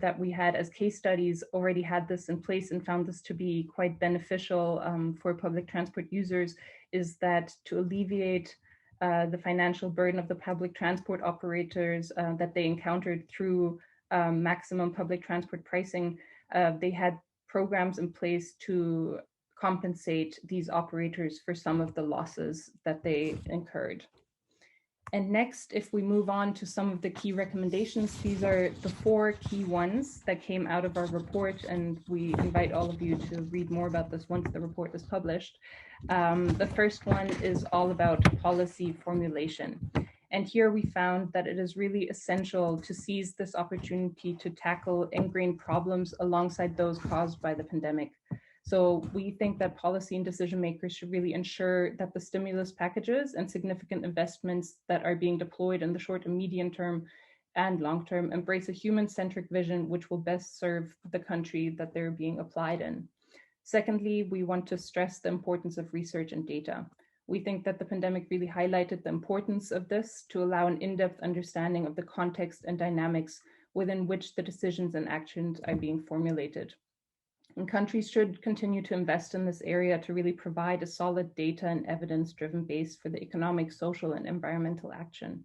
that we had as case studies already had this in place and found this to be quite beneficial for public transport users, is that to alleviate the financial burden of the public transport operators that they encountered through maximum public transport pricing, they had programs in place to compensate these operators for some of the losses that they incurred. And next, if we move on to some of the key recommendations, these are the 4 key ones that came out of our report, and we invite all of you to read more about this once the report is published. The first one is all about policy formulation. And here we found that it is really essential to seize this opportunity to tackle ingrained problems alongside those caused by the pandemic. So we think that policy and decision makers should really ensure that the stimulus packages and significant investments that are being deployed in the short and medium term and long term embrace a human-centric vision which will best serve the country that they're being applied in. Secondly, we want to stress the importance of research and data. We think that the pandemic really highlighted the importance of this to allow an in-depth understanding of the context and dynamics within which the decisions and actions are being formulated. And countries should continue to invest in this area to really provide a solid data and evidence-driven base for the economic, social, and environmental action.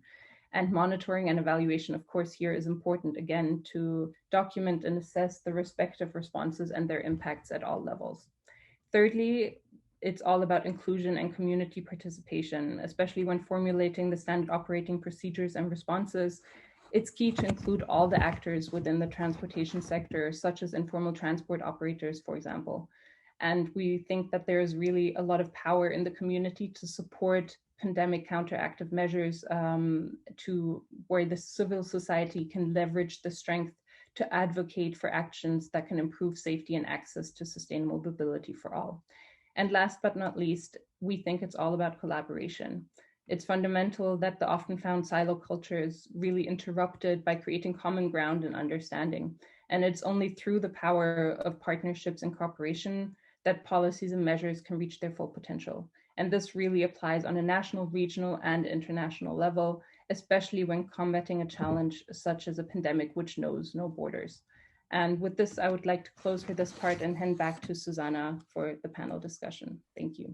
And monitoring and evaluation, of course, here is important, again, to document and assess the respective responses and their impacts at all levels. Thirdly, it's all about inclusion and community participation, especially when formulating the standard operating procedures and responses. It's key to include all the actors within the transportation sector, such as informal transport operators, for example. And we think that there is really a lot of power in the community to support pandemic counteractive measures to where the civil society can leverage the strength to advocate for actions that can improve safety and access to sustainable mobility for all. And last but not least, we think it's all about collaboration. It's fundamental that the often found silo culture is really interrupted by creating common ground and understanding. And it's only through the power of partnerships and cooperation that policies and measures can reach their full potential. And this really applies on a national, regional, and international level, especially when combating a challenge such as a pandemic, which knows no borders. And with this, I would like to close for this part and hand back to Susanna for the panel discussion. Thank you.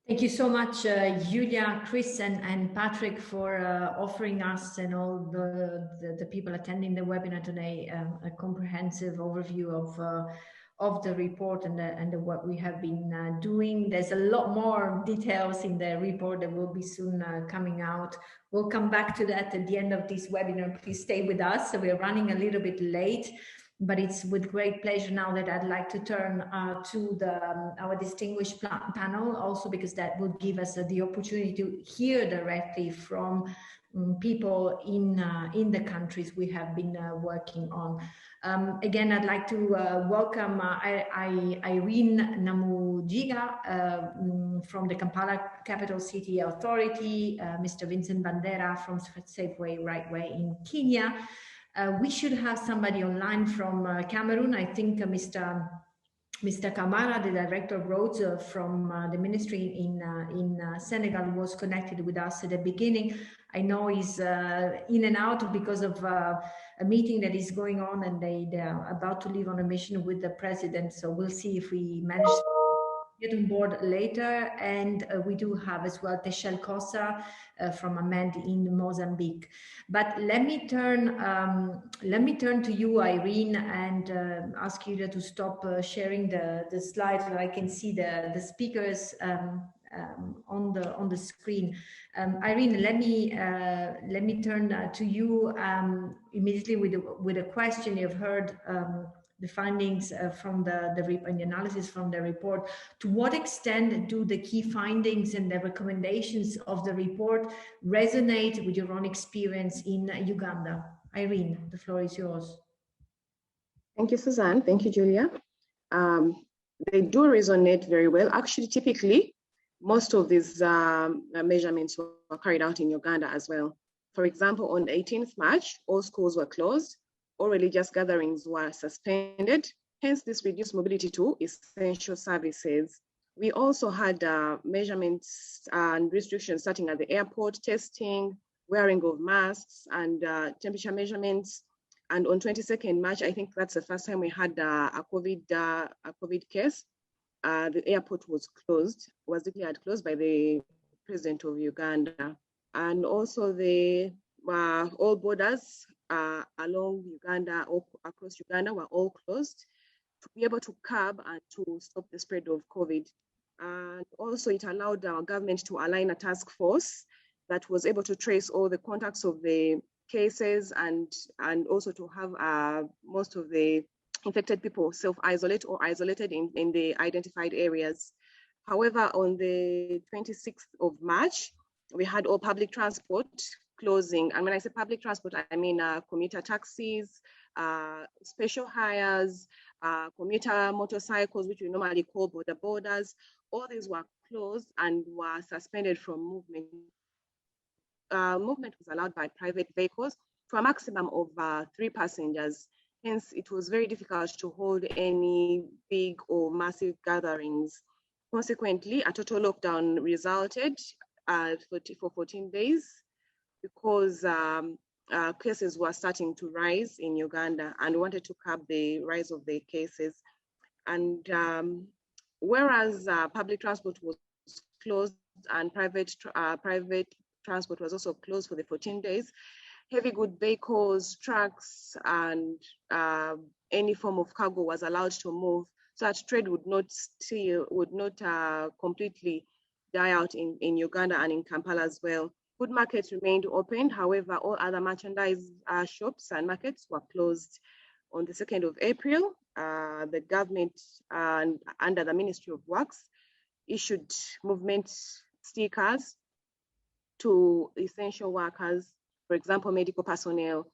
Thank you so much, Julia, Chris, and Patrick for offering us and all the people attending the webinar today a comprehensive overview of the report and the what we have been doing. There's a lot more details in the report that will be soon coming out. We'll come back to that at the end of this webinar. Please stay with us. So we're running a little bit late, but it's with great pleasure now that I'd like to turn to our distinguished panel, also because that would give us the opportunity to hear directly from people in the countries we have been working on. Again, I'd like to welcome Irene Namujiga from the Kampala Capital City Authority, Mr. Vincent Bandera from Safeway Rightway in Kenya. We should have somebody online from Cameroon. I think Mr. Kamara, the Director of Roads from the ministry in Senegal, was connected with us at the beginning. I know he's in and out because of a meeting that is going on, and they're about to leave on a mission with the president. So we'll see if we manage to get on board later. And we do have as well Kcca from Amend in Mozambique. But let me turn to you, Irene, and ask you to stop sharing the slides so I can see the speakers on the screen. Irene, let me turn to you immediately with a question. You've heard the findings from the analysis from the report. To what extent do the key findings and the recommendations of the report resonate with your own experience in Uganda? Irene, the floor is yours. Thank you, Suzanne. Thank you, Julia. They do resonate very well. Actually, typically, most of these measurements were carried out in Uganda as well. For example, on the 18th March, all schools were closed. All religious gatherings were suspended, hence this reduced mobility to essential services. We also had measurements and restrictions starting at the airport, testing, wearing of masks, and temperature measurements. And on 22nd March, I think that's the first time we had a COVID case. The airport was declared closed by the president of Uganda. And also all borders along Uganda or across Uganda were all closed to be able to curb and to stop the spread of COVID. And also it allowed our government to align a task force that was able to trace all the contacts of the cases and also to have most of the infected people self-isolate or isolated in the identified areas. However, on the 26th of March, we had all public transport closing. And when I say public transport, I mean commuter taxis, special hires, commuter motorcycles, which we normally call border borders. All these were closed and were suspended from movement. Movement was allowed by private vehicles to a maximum of 3 passengers. Hence, it was very difficult to hold any big or massive gatherings. Consequently, a total lockdown resulted for 14 days because cases were starting to rise in Uganda and wanted to curb the rise of the cases. And whereas public transport was closed and private transport was also closed for the 14 days, heavy good vehicles, trucks, and any form of cargo was allowed to move, so that trade would not completely die out in Uganda and in Kampala as well. Food markets remained open. However, all other merchandise shops and markets were closed. On the 2nd of April, the government under the Ministry of Works issued movement stickers to essential workers, for example, medical personnel,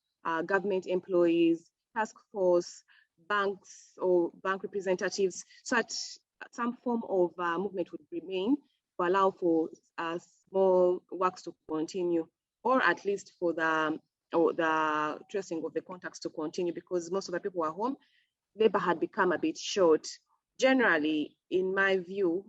government employees, task force, banks or bank representatives, so that some form of movement would remain to allow for small works to continue, or at least for the tracing of the contacts to continue, because most of the people were home. Labor had become a bit short. Generally, in my view,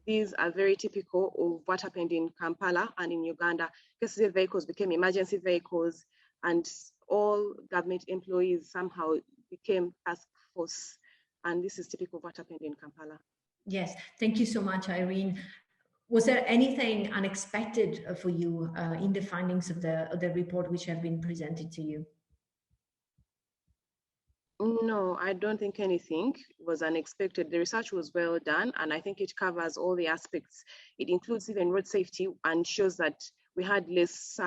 these are very typical of what happened in Kampala and in Uganda. Kcca vehicles became emergency vehicles, and all government employees somehow became task force. And this is typical of what happened in Kampala. Yes, thank you so much, Irene. Was there anything unexpected for you in the findings of the report which have been presented to you? No, I don't think anything was unexpected. The research was well done, and I think it covers all the aspects. It includes even road safety and shows that we had less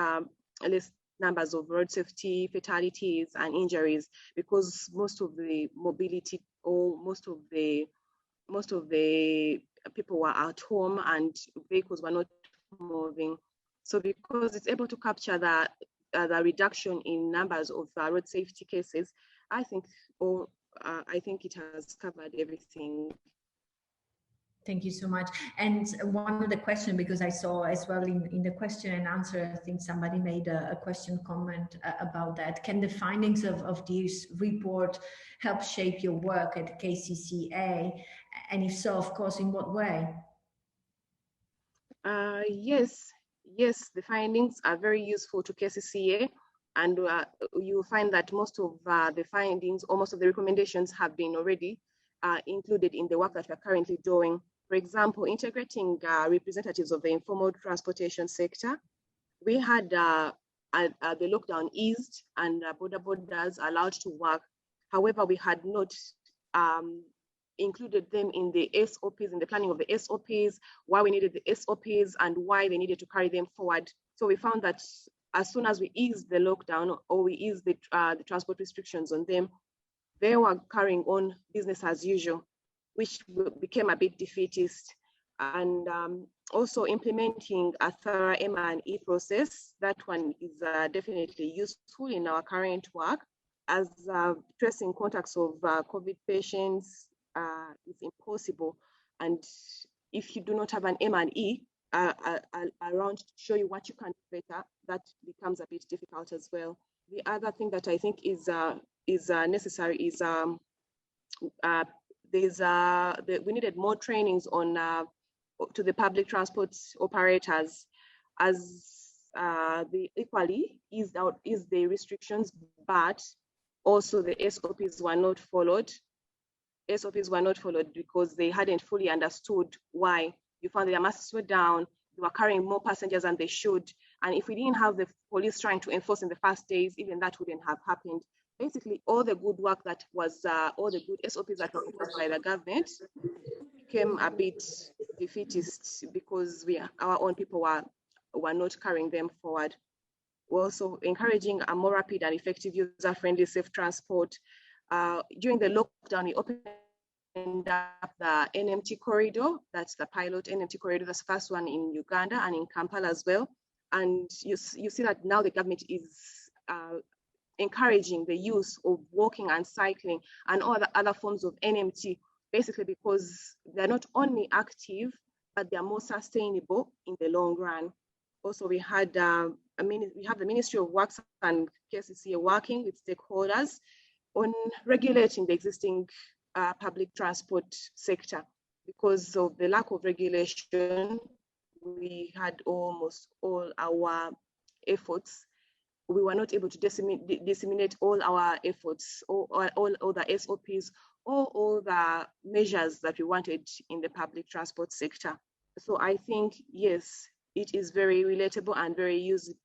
numbers of road safety fatalities and injuries because most of the mobility or most of the people were at home and vehicles were not moving. So because it's able to capture the reduction in numbers of road safety cases, I think it has covered everything. Thank you so much. And one of the questions, because I saw as well in the question and answer, I think somebody made a question comment about that. Can the findings of this report help shape your work at Kcca? And if so, of course, in what way? Yes, the findings are very useful to Kcca. And you find that most of the findings or most of the recommendations have been already included in the work that we're currently doing. For example, integrating representatives of the informal transportation sector. We had the lockdown eased and borders allowed to work. However, we had not included them in the SOPs, in the planning of the SOPs, why we needed the SOPs and why they needed to carry them forward. So we found that as soon as we eased the lockdown or we eased the transport restrictions on them, they were carrying on business as usual, which became a bit defeatist. And also implementing a thorough M&E process, that one is definitely useful in our current work, as tracing contacts of COVID patients is impossible. And if you do not have an M&E around to show you what you can do better, that becomes a bit difficult as well. The other thing that I think is necessary is we needed more trainings on to the public transport operators, as they equally eased the restrictions, but also the SOPs were not followed. SOPs were not followed because they hadn't fully understood why. You found their masks were down, they were carrying more passengers than they should. And if we didn't have the police trying to enforce in the first days, even that wouldn't have happened. Basically, all the good work that was, all the good SOPs that were proposed by the government became a bit defeatist because our own people were not carrying them forward. We're also encouraging a more rapid and effective user-friendly safe transport. During the lockdown, we opened up the NMT corridor. That's the pilot NMT corridor. That's the first one in Uganda and in Kampala as well. And you see that now the government is encouraging the use of walking and cycling and all the other forms of NMT, basically because they're not only active, but they're more sustainable in the long run. Also, we had we have the Ministry of Works and Kcca working with stakeholders on regulating the existing public transport sector. Because of the lack of regulation, we had almost all our efforts. We were not able to disseminate all our efforts, all the SOPs, all the measures that we wanted in the public transport sector. So I think, yes, it is very relatable and very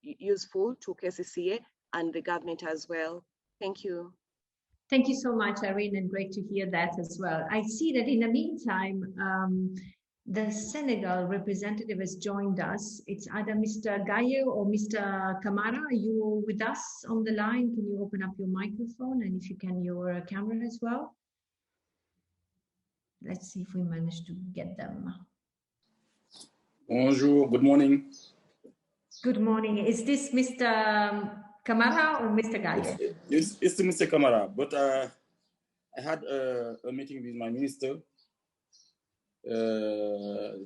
useful to Kcca and the government as well. Thank you. Thank you so much, Irene, and great to hear that as well. I see that in the meantime, the Senegal representative has joined us. It's either Mr. Gaye or Mr. Camara. Are you with us on the line? Can you open up your microphone and if you can, your camera as well? Let's see if we manage to get them. Bonjour, good morning. Good morning. Is this Mr. Camara or Mr. Gaye? It's Mr. Camara, but I had a meeting with my minister.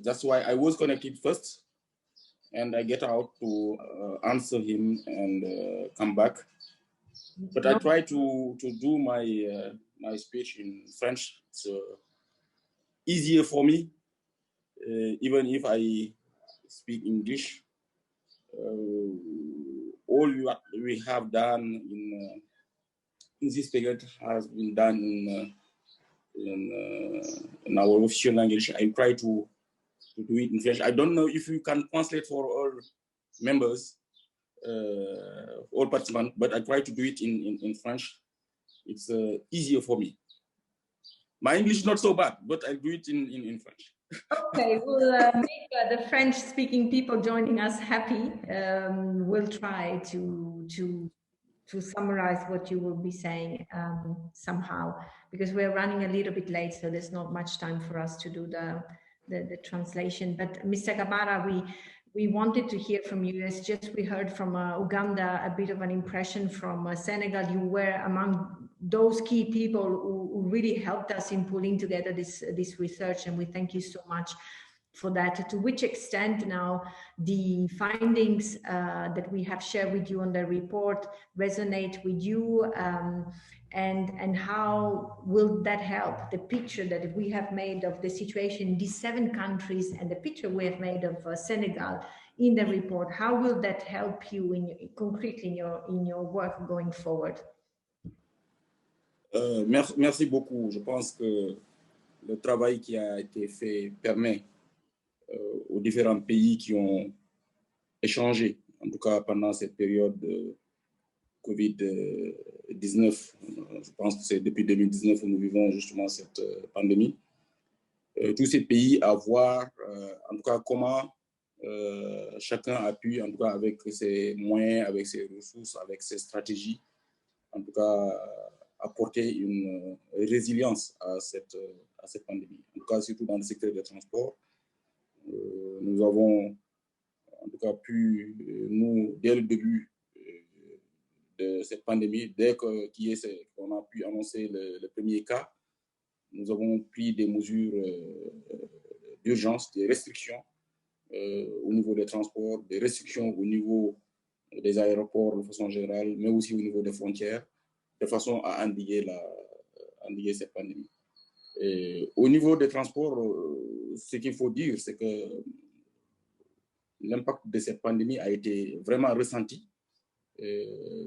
That's why I was connected first, and I get out to answer him and come back. But I try to do my my speech in French. It's easier for me, even if I speak English. All we have done in this period has been done in our official language. I try to do it in French. I don't know if you can translate for all members, all participants, but I try to do it in French. It's easier for me. My English is not so bad, but I do it in French. Okay, we'll make the French-speaking people joining us happy. We'll try to summarize what you will be saying somehow, because we're running a little bit late, so there's not much time for us to do the translation. But Mr. Camara, we wanted to hear from you. As just we heard from Uganda, a bit of an impression from Senegal. You were among those key people who really helped us in pulling together this research, and we thank you so much for that. To which extent now the findings that we have shared with you on the report resonate with you, and how will that help the picture that we have made of the situation in these 7 countries and the picture we have made of Senegal in the report? How will that help you concretely in your work going forward? Merci beaucoup. Je pense que le travail qui a été fait permet aux différents pays qui ont échangé, en tout cas pendant cette période de COVID-19. Je pense que c'est depuis 2019 que nous vivons justement cette pandémie. Tous ces pays à voir, en tout cas, comment chacun a pu, en tout cas, avec ses moyens, avec ses ressources, avec ses stratégies, en tout cas, apporter une résilience à cette pandémie. En tout cas, surtout dans le secteur des transports. Nous avons, en tout cas, pu, nous, dès le début de cette pandémie, dès qu'on a pu annoncer le premier cas, nous avons pris des mesures d'urgence, des restrictions au niveau des transports, des restrictions au niveau des aéroports de façon générale, mais aussi au niveau des frontières, de façon à endiguer cette pandémie. Et au niveau des transports, ce qu'il faut dire, c'est que l'impact de cette pandémie a été vraiment ressenti,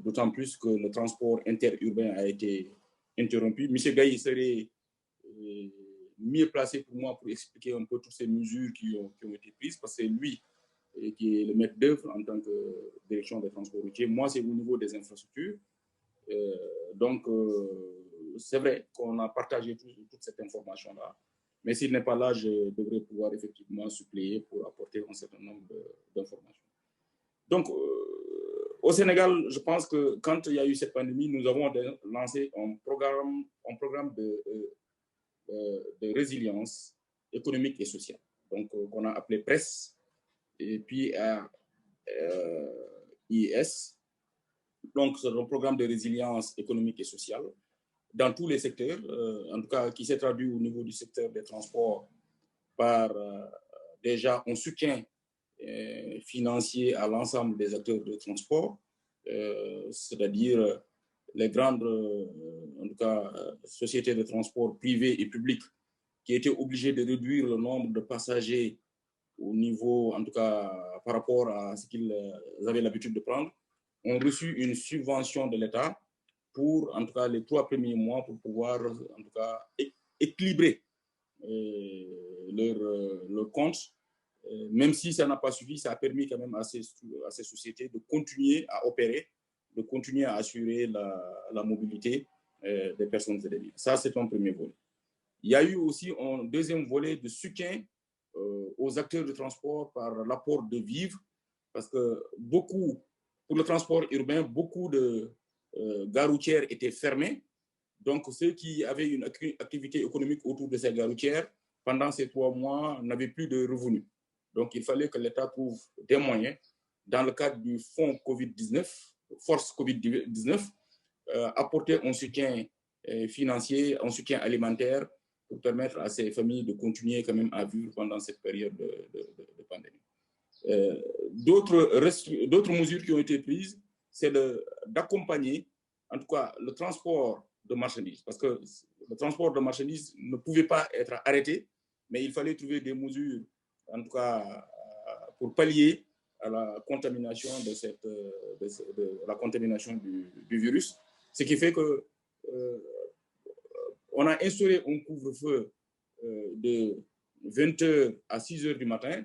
d'autant plus que le transport interurbain a été interrompu. M. Gaï serait mieux placé pour moi pour expliquer un peu toutes ces mesures qui ont été prises, parce que c'est lui qui est le maître d'œuvre en tant que direction des transports routiers. Moi, c'est au niveau des infrastructures. Donc, c'est vrai qu'on a partagé toute cette information-là, mais s'il n'est pas là, je devrais pouvoir effectivement suppléer pour apporter un certain nombre d'informations. Donc, au Sénégal, je pense que quand il y a eu cette pandémie, nous avons lancé un programme de résilience économique et sociale, donc qu'on a appelé PRESS, et puis IS. Donc, c'est un programme de résilience économique et sociale dans tous les secteurs, en tout cas qui s'est traduit au niveau du secteur des transports par déjà un soutien financier à l'ensemble des acteurs de transport, c'est-à-dire les grandes, en tout cas, sociétés de transport privées et publiques qui étaient obligées de réduire le nombre de passagers au niveau, en tout cas, par rapport à ce qu'ils avaient l'habitude de prendre, ont reçu une subvention de l'État pour, en tout cas, les 3 premiers mois pour pouvoir, en tout cas, équilibrer leur compte. Même si ça n'a pas suffi, ça a permis quand même à ces sociétés de continuer à opérer, de continuer à assurer la mobilité des personnes et des biens. Ça, c'est un premier volet. Il y a eu aussi un deuxième volet de soutien aux acteurs de transport par l'apport de vivres, parce que pour le transport urbain, beaucoup de gares routières étaient fermées. Donc, ceux qui avaient une activité économique autour de ces gares routières, pendant ces 3 mois, n'avaient plus de revenus. Donc, il fallait que l'État trouve des moyens, dans le cadre du fonds COVID-19, force COVID-19, apporter un soutien financier, un soutien alimentaire pour permettre à ces familles de continuer quand même à vivre pendant cette période de pandémie. D'autres mesures qui ont été prises, c'est d'accompagner, en tout cas, le transport de marchandises, parce que le transport de marchandises ne pouvait pas être arrêté, mais il fallait trouver des mesures, en tout cas, pour pallier à la contamination la contamination du virus, ce qui fait que on a instauré un couvre-feu de 20h à 6h du matin.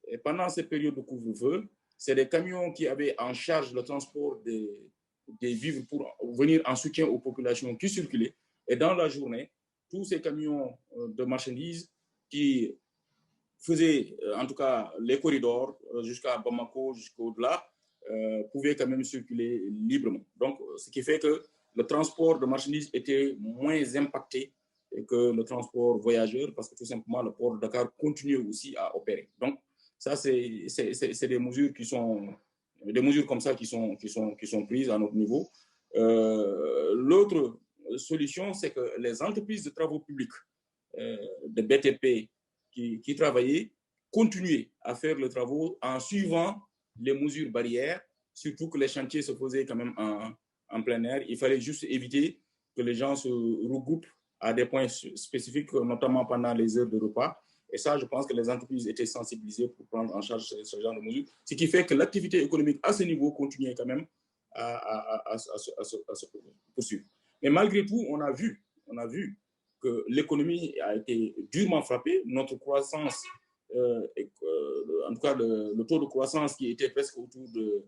Et pendant cette période de couvre-feu, c'est des camions qui avaient en charge le transport des vivres pour venir en soutien aux populations qui circulaient. Et dans la journée, tous ces camions de marchandises qui faisaient, en tout cas, les corridors jusqu'à Bamako, jusqu'au-delà, pouvaient quand même circuler librement. Donc, ce qui fait que le transport de marchandises était moins impacté que le transport voyageur, parce que tout simplement, le port de Dakar continue aussi à opérer. Donc, ça, c'est des mesures qui sont, des mesures comme ça qui sont prises à notre niveau. L'autre solution, c'est que les entreprises de travaux publics, de BTP, qui travaillaient, continuaient à faire les travaux en suivant les mesures barrières, surtout que les chantiers se faisaient quand même en plein air. Il fallait juste éviter que les gens se regroupent à des points spécifiques, notamment pendant les heures de repas. Et ça, je pense que les entreprises étaient sensibilisées pour prendre en charge ce genre de mesures. Ce qui fait que l'activité économique à ce niveau continuait quand même à se poursuivre. Mais malgré tout, on a vu que l'économie a été durement frappée. Notre croissance, en tout cas le taux de croissance qui était presque autour de,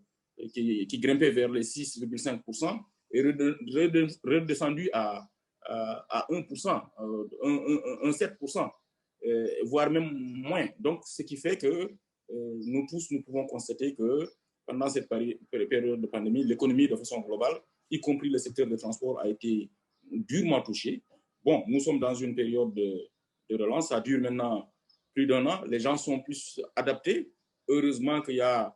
qui grimpait vers les 6,5%, est redescendu à 1%, 1,7%, voire même moins. Donc, ce qui fait que nous tous, nous pouvons constater que pendant cette période de pandémie, l'économie de façon globale, y compris le secteur des transports, a été durement touché. Bon, nous sommes dans une période de relance, ça dure maintenant plus d'1 an, les gens sont plus adaptés. Heureusement qu'il y a,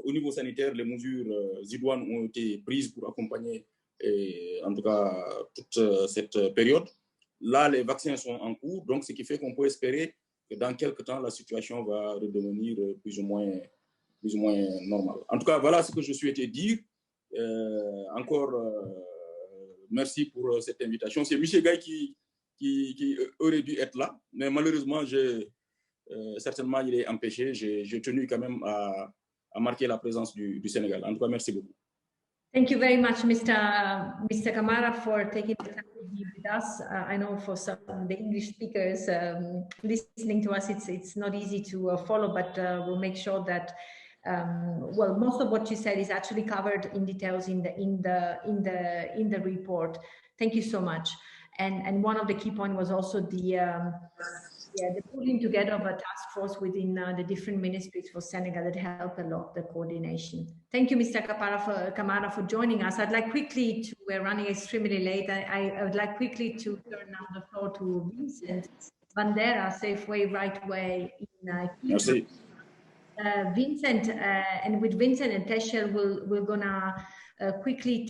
au niveau sanitaire, les mesures idoines ont été prises pour accompagner, en tout cas, toute cette période. Là, les vaccins sont en cours, donc ce qui fait qu'on peut espérer que dans quelques temps, la situation va redevenir plus ou moins normale. En tout cas, voilà ce que je souhaitais dire. Encore, merci pour cette invitation. C'est Michel Gaye qui aurait dû être là, mais malheureusement, certainement, il est empêché. J'ai tenu quand même à marquer la présence du Sénégal. En tout cas, merci beaucoup. Thank you very much, Mr. Camara, for taking the time to be with us. I know for some of the English speakers listening to us, it's not easy to follow, but we'll make sure that well, most of what you said is actually covered in details in the report. Thank you so much. And one of the key points was also the pulling together of a task force within the different ministries for Senegal that helped a lot, the coordination. Thank you, Mr. Camara, for joining us. I'd like quickly to, we're running extremely late, I would like quickly to turn now the floor to Vincent Bandera, Safeway Right Way in Merci. Vincent, and with Vincent and Teshel, we're gonna quickly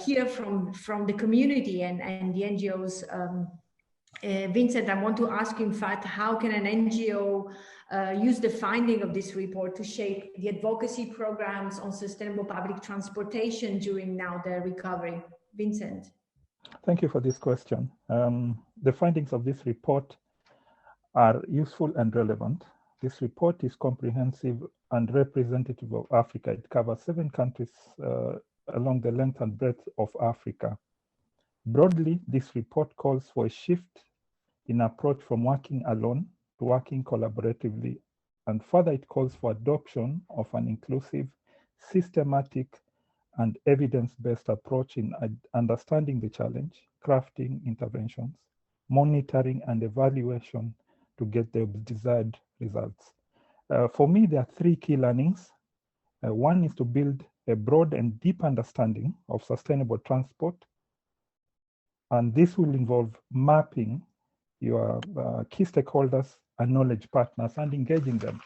hear from the community and the NGOs. Vincent, I want to ask you, in fact, how can an NGO use the finding of this report to shape the advocacy programs on sustainable public transportation during now the recovery? Vincent. Thank you for this question. The findings of this report are useful and relevant. This report is comprehensive and representative of Africa. It covers 7 countries along the length and breadth of Africa. Broadly, this report calls for a shift in approach from working alone to working collaboratively, and further it calls for adoption of an inclusive, systematic, and evidence-based approach in understanding the challenge, crafting interventions, monitoring and evaluation to get the desired results. For me, there are 3 key learnings. One is to build a broad and deep understanding of sustainable transport, and this will involve mapping your key stakeholders and knowledge partners and engaging them.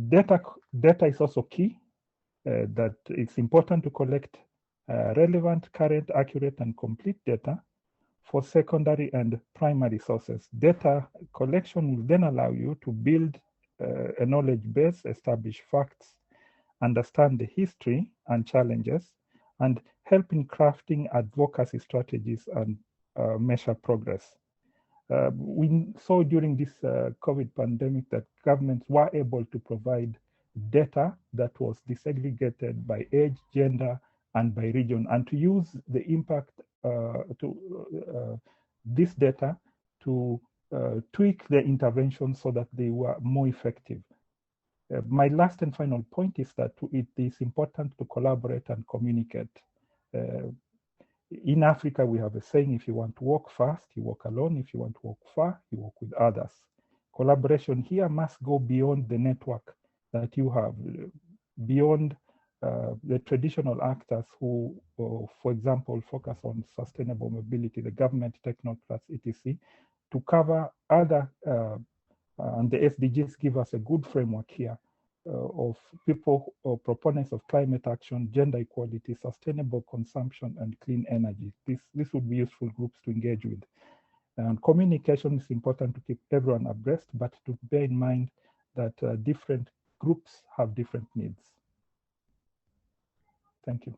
Data is also key, that it's important to collect relevant, current, accurate, and complete data for secondary and primary sources. Data collection will then allow you to build a knowledge base, establish facts, understand the history and challenges, and help in crafting advocacy strategies and measure progress. We saw during this COVID pandemic that governments were able to provide data that was disaggregated by age, gender, and by region, and to use the impact this data to tweak the intervention so that they were more effective. My last and final point is that it is important to collaborate and communicate. In Africa, we have a saying, if you want to walk fast, you walk alone. If you want to walk far, you walk with others. Collaboration here must go beyond the network that you have, beyond the traditional actors who, for example, focus on sustainable mobility, the government, technocrats, etc., to cover other, and the SDGs give us a good framework here of people or proponents of climate action, gender equality, sustainable consumption, and clean energy. This would be useful groups to engage with. And communication is important to keep everyone abreast, but to bear in mind that different groups have different needs. Thank you.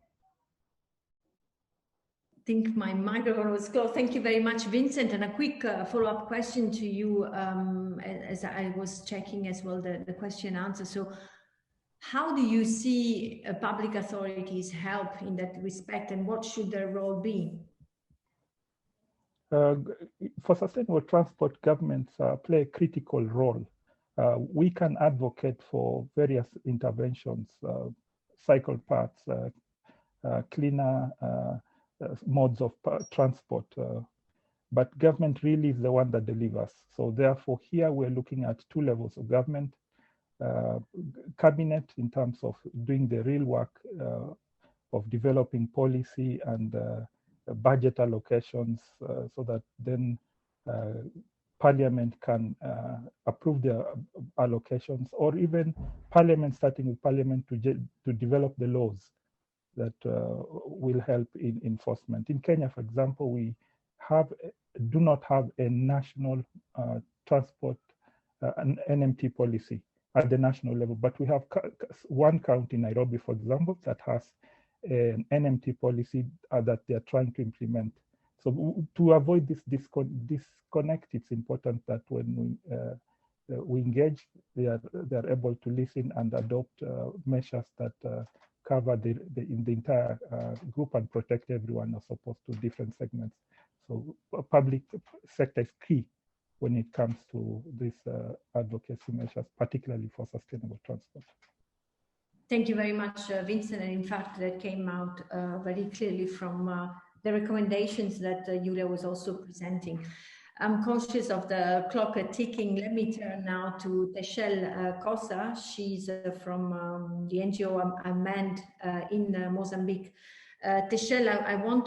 I think my microphone was closed. Thank you very much, Vincent. And a quick follow-up question to you, as I was checking as well the question and answer. So how do you see public authorities help in that respect, and what should their role be? For sustainable transport, governments play a critical role. We can advocate for various interventions, cycle paths, cleaner modes of transport, but government really is the one that delivers. So therefore, here we're looking at two levels of government. Cabinet in terms of doing the real work of developing policy and budget allocations so that then Parliament can approve the allocations, or even Parliament, starting with Parliament to develop the laws that will help in enforcement. In Kenya, for example, we do not have a national transport, an NMT policy at the national level, but we have one county, Nairobi, for example, that has an NMT policy that they are trying to implement. So to avoid this disconnect, it's important that when we engage, they are able to listen and adopt measures that cover the entire group and protect everyone as opposed to different segments. So public sector is key when it comes to these advocacy measures, particularly for sustainable transport. Thank you very much, Vincent. And in fact, that came out very clearly from the recommendations that Julia was also presenting. I'm conscious of the clock ticking. Let me turn now to Kcca. She's from the NGO Unmanned in Mozambique. Kcca, I want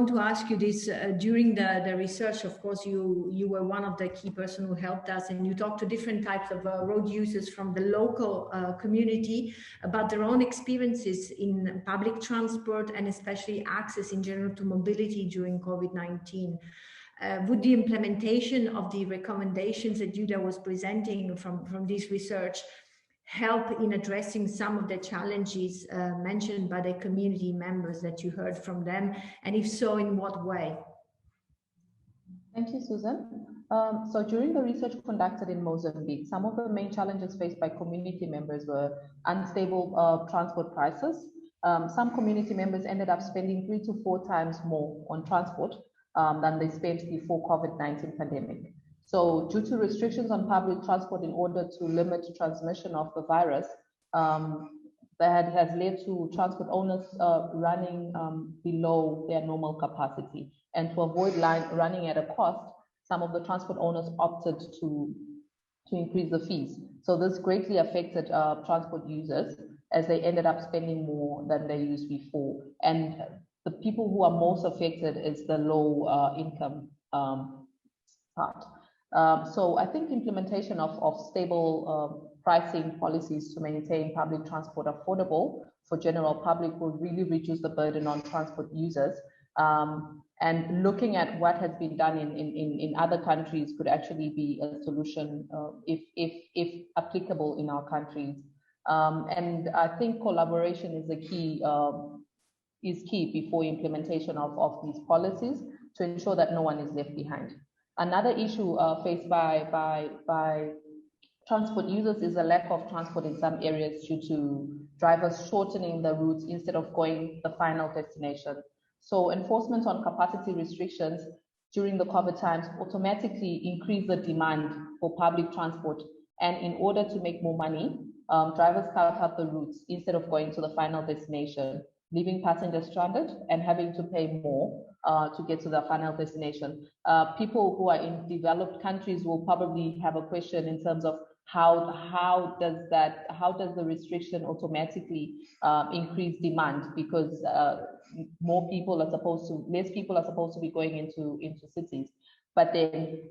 to ask you this. During the research, of course, you were one of the key persons who helped us, and you talked to different types of road users from the local community about their own experiences in public transport and especially access in general to mobility during COVID-19. Would the implementation of the recommendations that Julia was presenting from this research help in addressing some of the challenges mentioned by the community members that you heard from them? And if so, in what way? Thank you, Susan. So during the research conducted in Mozambique, some of the main challenges faced by community members were unstable transport prices. Some community members ended up spending 3 to 4 times more on transport than they spent before COVID-19 pandemic. So due to restrictions on public transport in order to limit transmission of the virus, that has led to transport owners running below their normal capacity. And to avoid running at a cost, some of the transport owners opted to increase the fees. So this greatly affected transport users as they ended up spending more than they used before. And the people who are most affected is the low income part. So I think implementation of stable pricing policies to maintain public transport affordable for general public will really reduce the burden on transport users. And looking at what has been done in other countries could actually be a solution if applicable in our countries. And I think collaboration is the key, before implementation of these policies to ensure that no one is left behind. Another issue faced by transport users is a lack of transport in some areas due to drivers shortening the routes instead of going the final destination. So enforcement on capacity restrictions during the COVID times automatically increase the demand for public transport. And in order to make more money, drivers cut out the routes instead of going to the final destination, leaving passengers stranded and having to pay more to get to the final destination. People who are in developed countries will probably have a question in terms of how does the restriction automatically increase demand, because less people are supposed to be going into cities. But then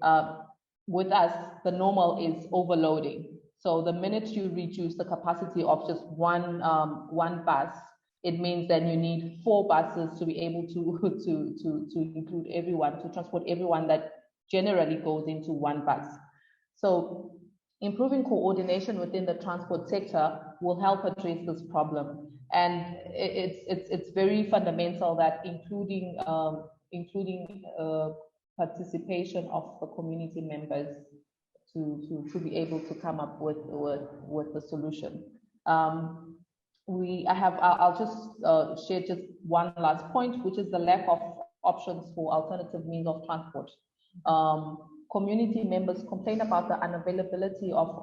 with us, the normal is overloading. So the minute you reduce the capacity of just one bus, it means that you need 4 buses to be able to include everyone, to transport everyone that generally goes into one bus. So improving coordination within the transport sector will help address this problem. And it's very fundamental that including participation of the community members to be able to come up with the solution. I'll just share just one last point, which is the lack of options for alternative means of transport. Community members complain about the unavailability of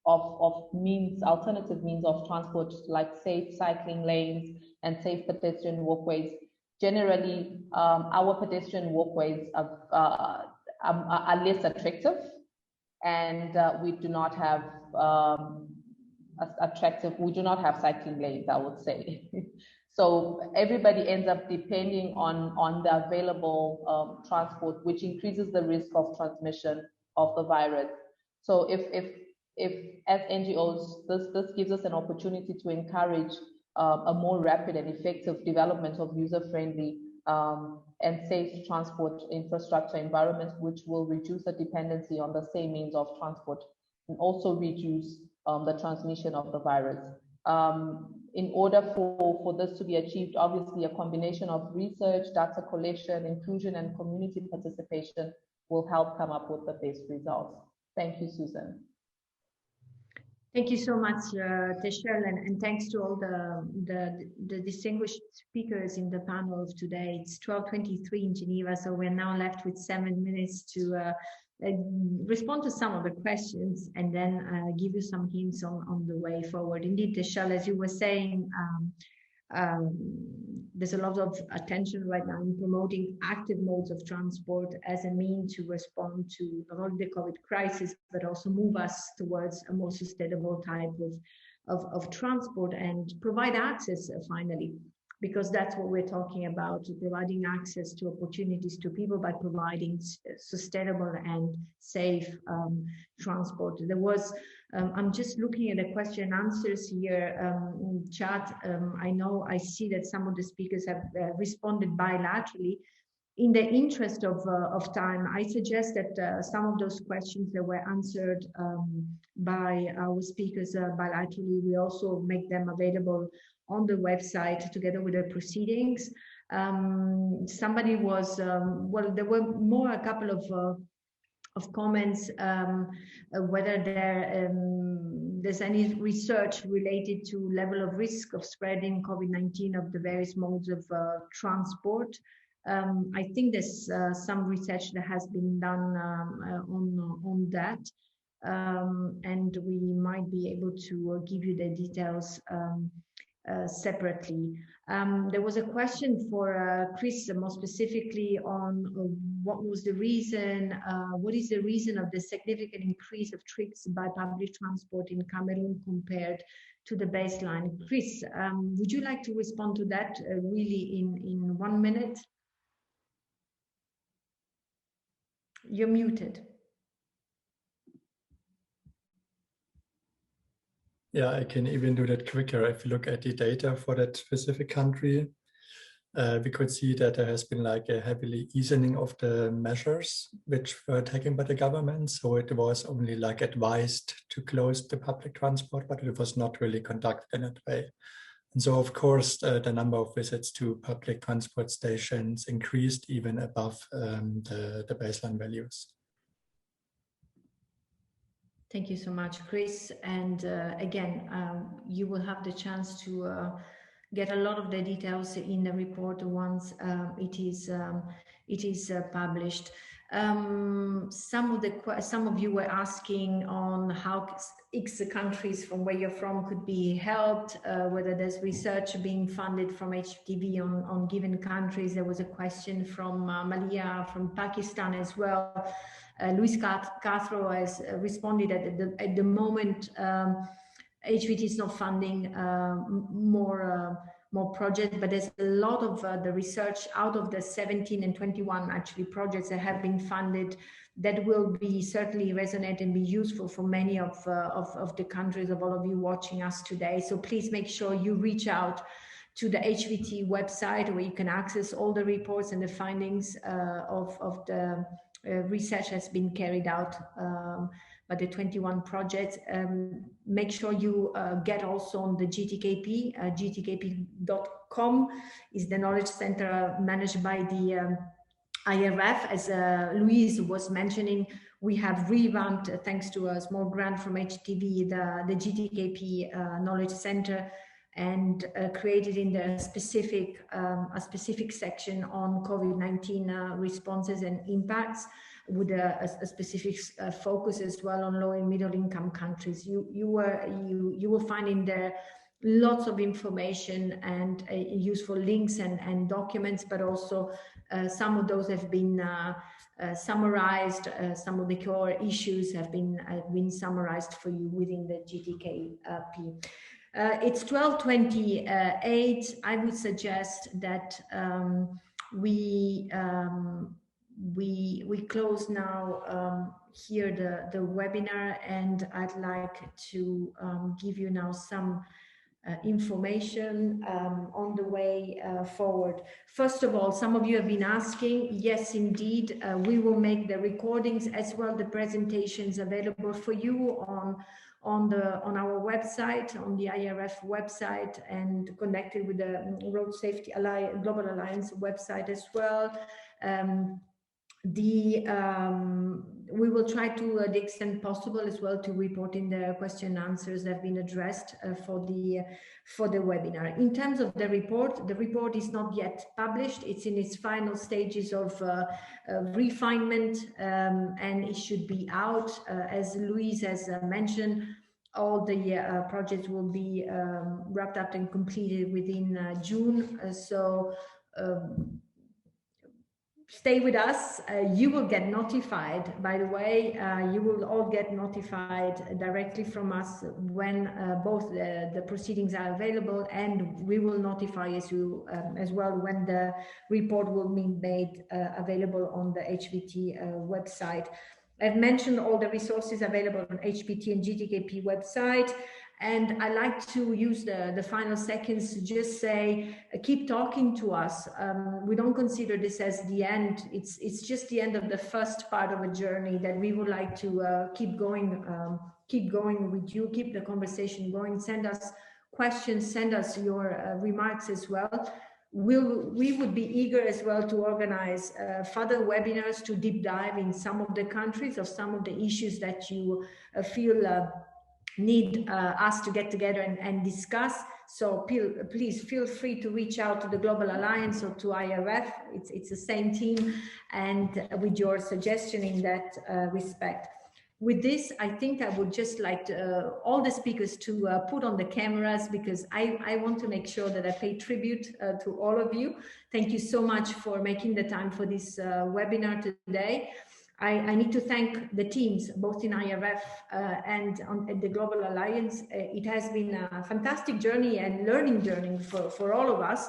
alternative means of transport, like safe cycling lanes and safe pedestrian walkways. Generally, our pedestrian walkways are less attractive, and we do not have cycling lanes, I would say. So everybody ends up depending on the available transport, which increases the risk of transmission of the virus. So if as NGOs, this gives us an opportunity to encourage a more rapid and effective development of user-friendly and safe transport infrastructure environments, which will reduce the dependency on the same means of transport and also reduce the transmission of the virus. In order for this to be achieved, obviously a combination of research, data collection, inclusion, and community participation will help come up with the best results. Thank you, Susan. Thank you so much, Techelle, and thanks to all the distinguished speakers in the panel of today. It's 12:23 in Geneva, so we're now left with 7 minutes to respond to some of the questions and then give you some hints on the way forward. Indeed, Techelle, as you were saying, there's a lot of attention right now in promoting active modes of transport as a means to respond to not only the COVID crisis, but also move us towards a more sustainable type of transport and provide access finally, because that's what we're talking about, providing access to opportunities to people by providing sustainable and safe transport. There was, I'm just looking at the question and answers here in chat. I see that some of the speakers have responded bilaterally. In the interest of time, I suggest that some of those questions that were answered by our speakers bilaterally, we also make them available on the website together with the proceedings. Somebody was, well, there were a couple of comments, whether there's any research related to level of risk of spreading COVID-19 of the various modes of transport. I think there's some research that has been done on that, and we might be able to give you the details separately. There was a question for Chris, more specifically on what is the reason of the significant increase of trips by public transport in Cameroon compared to the baseline. Chris, would you like to respond to that really in 1 minute? You're muted. Yeah, I can even do that quicker. If you look at the data for that specific country, we could see that there has been like a heavily easing of the measures which were taken by the government. So it was only like advised to close the public transport, but it was not really conducted in that way. And so, of course, the number of visits to public transport stations increased even above the baseline values. Thank you so much, Chris. And again, you will have the chance to get a lot of the details in the report once it is published. Some of you were asking on how X countries from where you're from could be helped, whether there's research being funded from HTV on given countries. There was a question from Malia from Pakistan as well. Luis Castro has responded at the moment. HVT is not funding more projects, but there's a lot of the research out of the 17 and 21 actually projects that have been funded that will be certainly resonate and be useful for many of the countries, of all of you watching us today. So please make sure you reach out to the HVT website where you can access all the reports and the findings of the research has been carried out by the 21 projects. Make sure you get also on the GTKP. GTKP.com is the knowledge center managed by the IRF. As Louise was mentioning, we have revamped, thanks to a small grant from HTV, the GTKP Knowledge Center, and created in the a specific section on COVID-19 responses and impacts, with a specific focus as well on low and middle income countries. You will find in there lots of information and useful links and documents, but also some of those have been summarized. Some of the core issues have been summarized for you within the GTKP. It's 12:28. I would suggest that we close now here the webinar, and I'd like to give you now some information on the way forward. Our of all, some of you have been asking, yes, indeed, we will make the recordings as well, the presentations available for you on our website, on the IRF website, and connected with the Road Safety Global Alliance website as well. We will try to the extent possible as well to report in the question and answers that have been addressed for the webinar. In terms of the report is not yet published. It's in its final stages of refinement, and it should be out. As Louise has mentioned, all the projects will be wrapped up and completed within June. Stay with us. You will get notified, by the way, you will all get notified directly from us when both the proceedings are available, and we will notify you as well when the report will be made available on the HVT website. I've mentioned all the resources available on HPT and GTKP website. And I like to use the final seconds to just say, keep talking to us. We don't consider this as the end. It's just the end of the first part of a journey that we would like to keep going with you, keep the conversation going. Send us questions, send us your remarks as well. We would be eager as well to organize further webinars to deep dive in some of the countries or some of the issues that you feel need us to get together and discuss. So please feel free to reach out to the Global Alliance or to IRF. It's the same team, and with your suggestion in that respect. With this, I think I would just like all the speakers to put on the cameras, because I want to make sure that I pay tribute to all of you. Thank you so much for making the time for this webinar today. I need to thank the teams, both in IRF and on the Global Alliance. It has been a fantastic journey and learning journey for all of us.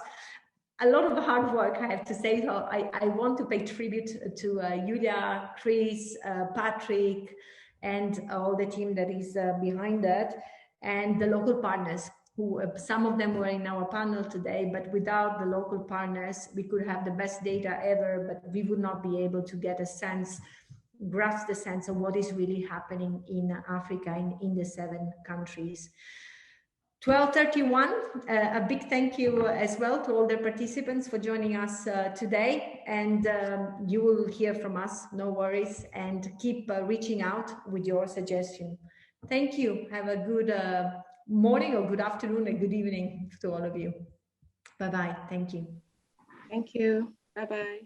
A lot of hard work, I have to say. So I want to pay tribute to Julia, Chris, Patrick, and all the team that is behind that, and the local partners, who some of them were in our panel today, but without the local partners, we could have the best data ever, but we would not be able to get a sense, grasp the sense of what is really happening in Africa in the 7 countries. 12:31, a big thank you as well to all the participants for joining us today, and you will hear from us, no worries, and keep reaching out with your suggestion. Thank you. Have a good morning or good afternoon and good evening to all of you. Bye-bye. Thank you. Thank you. Bye-bye.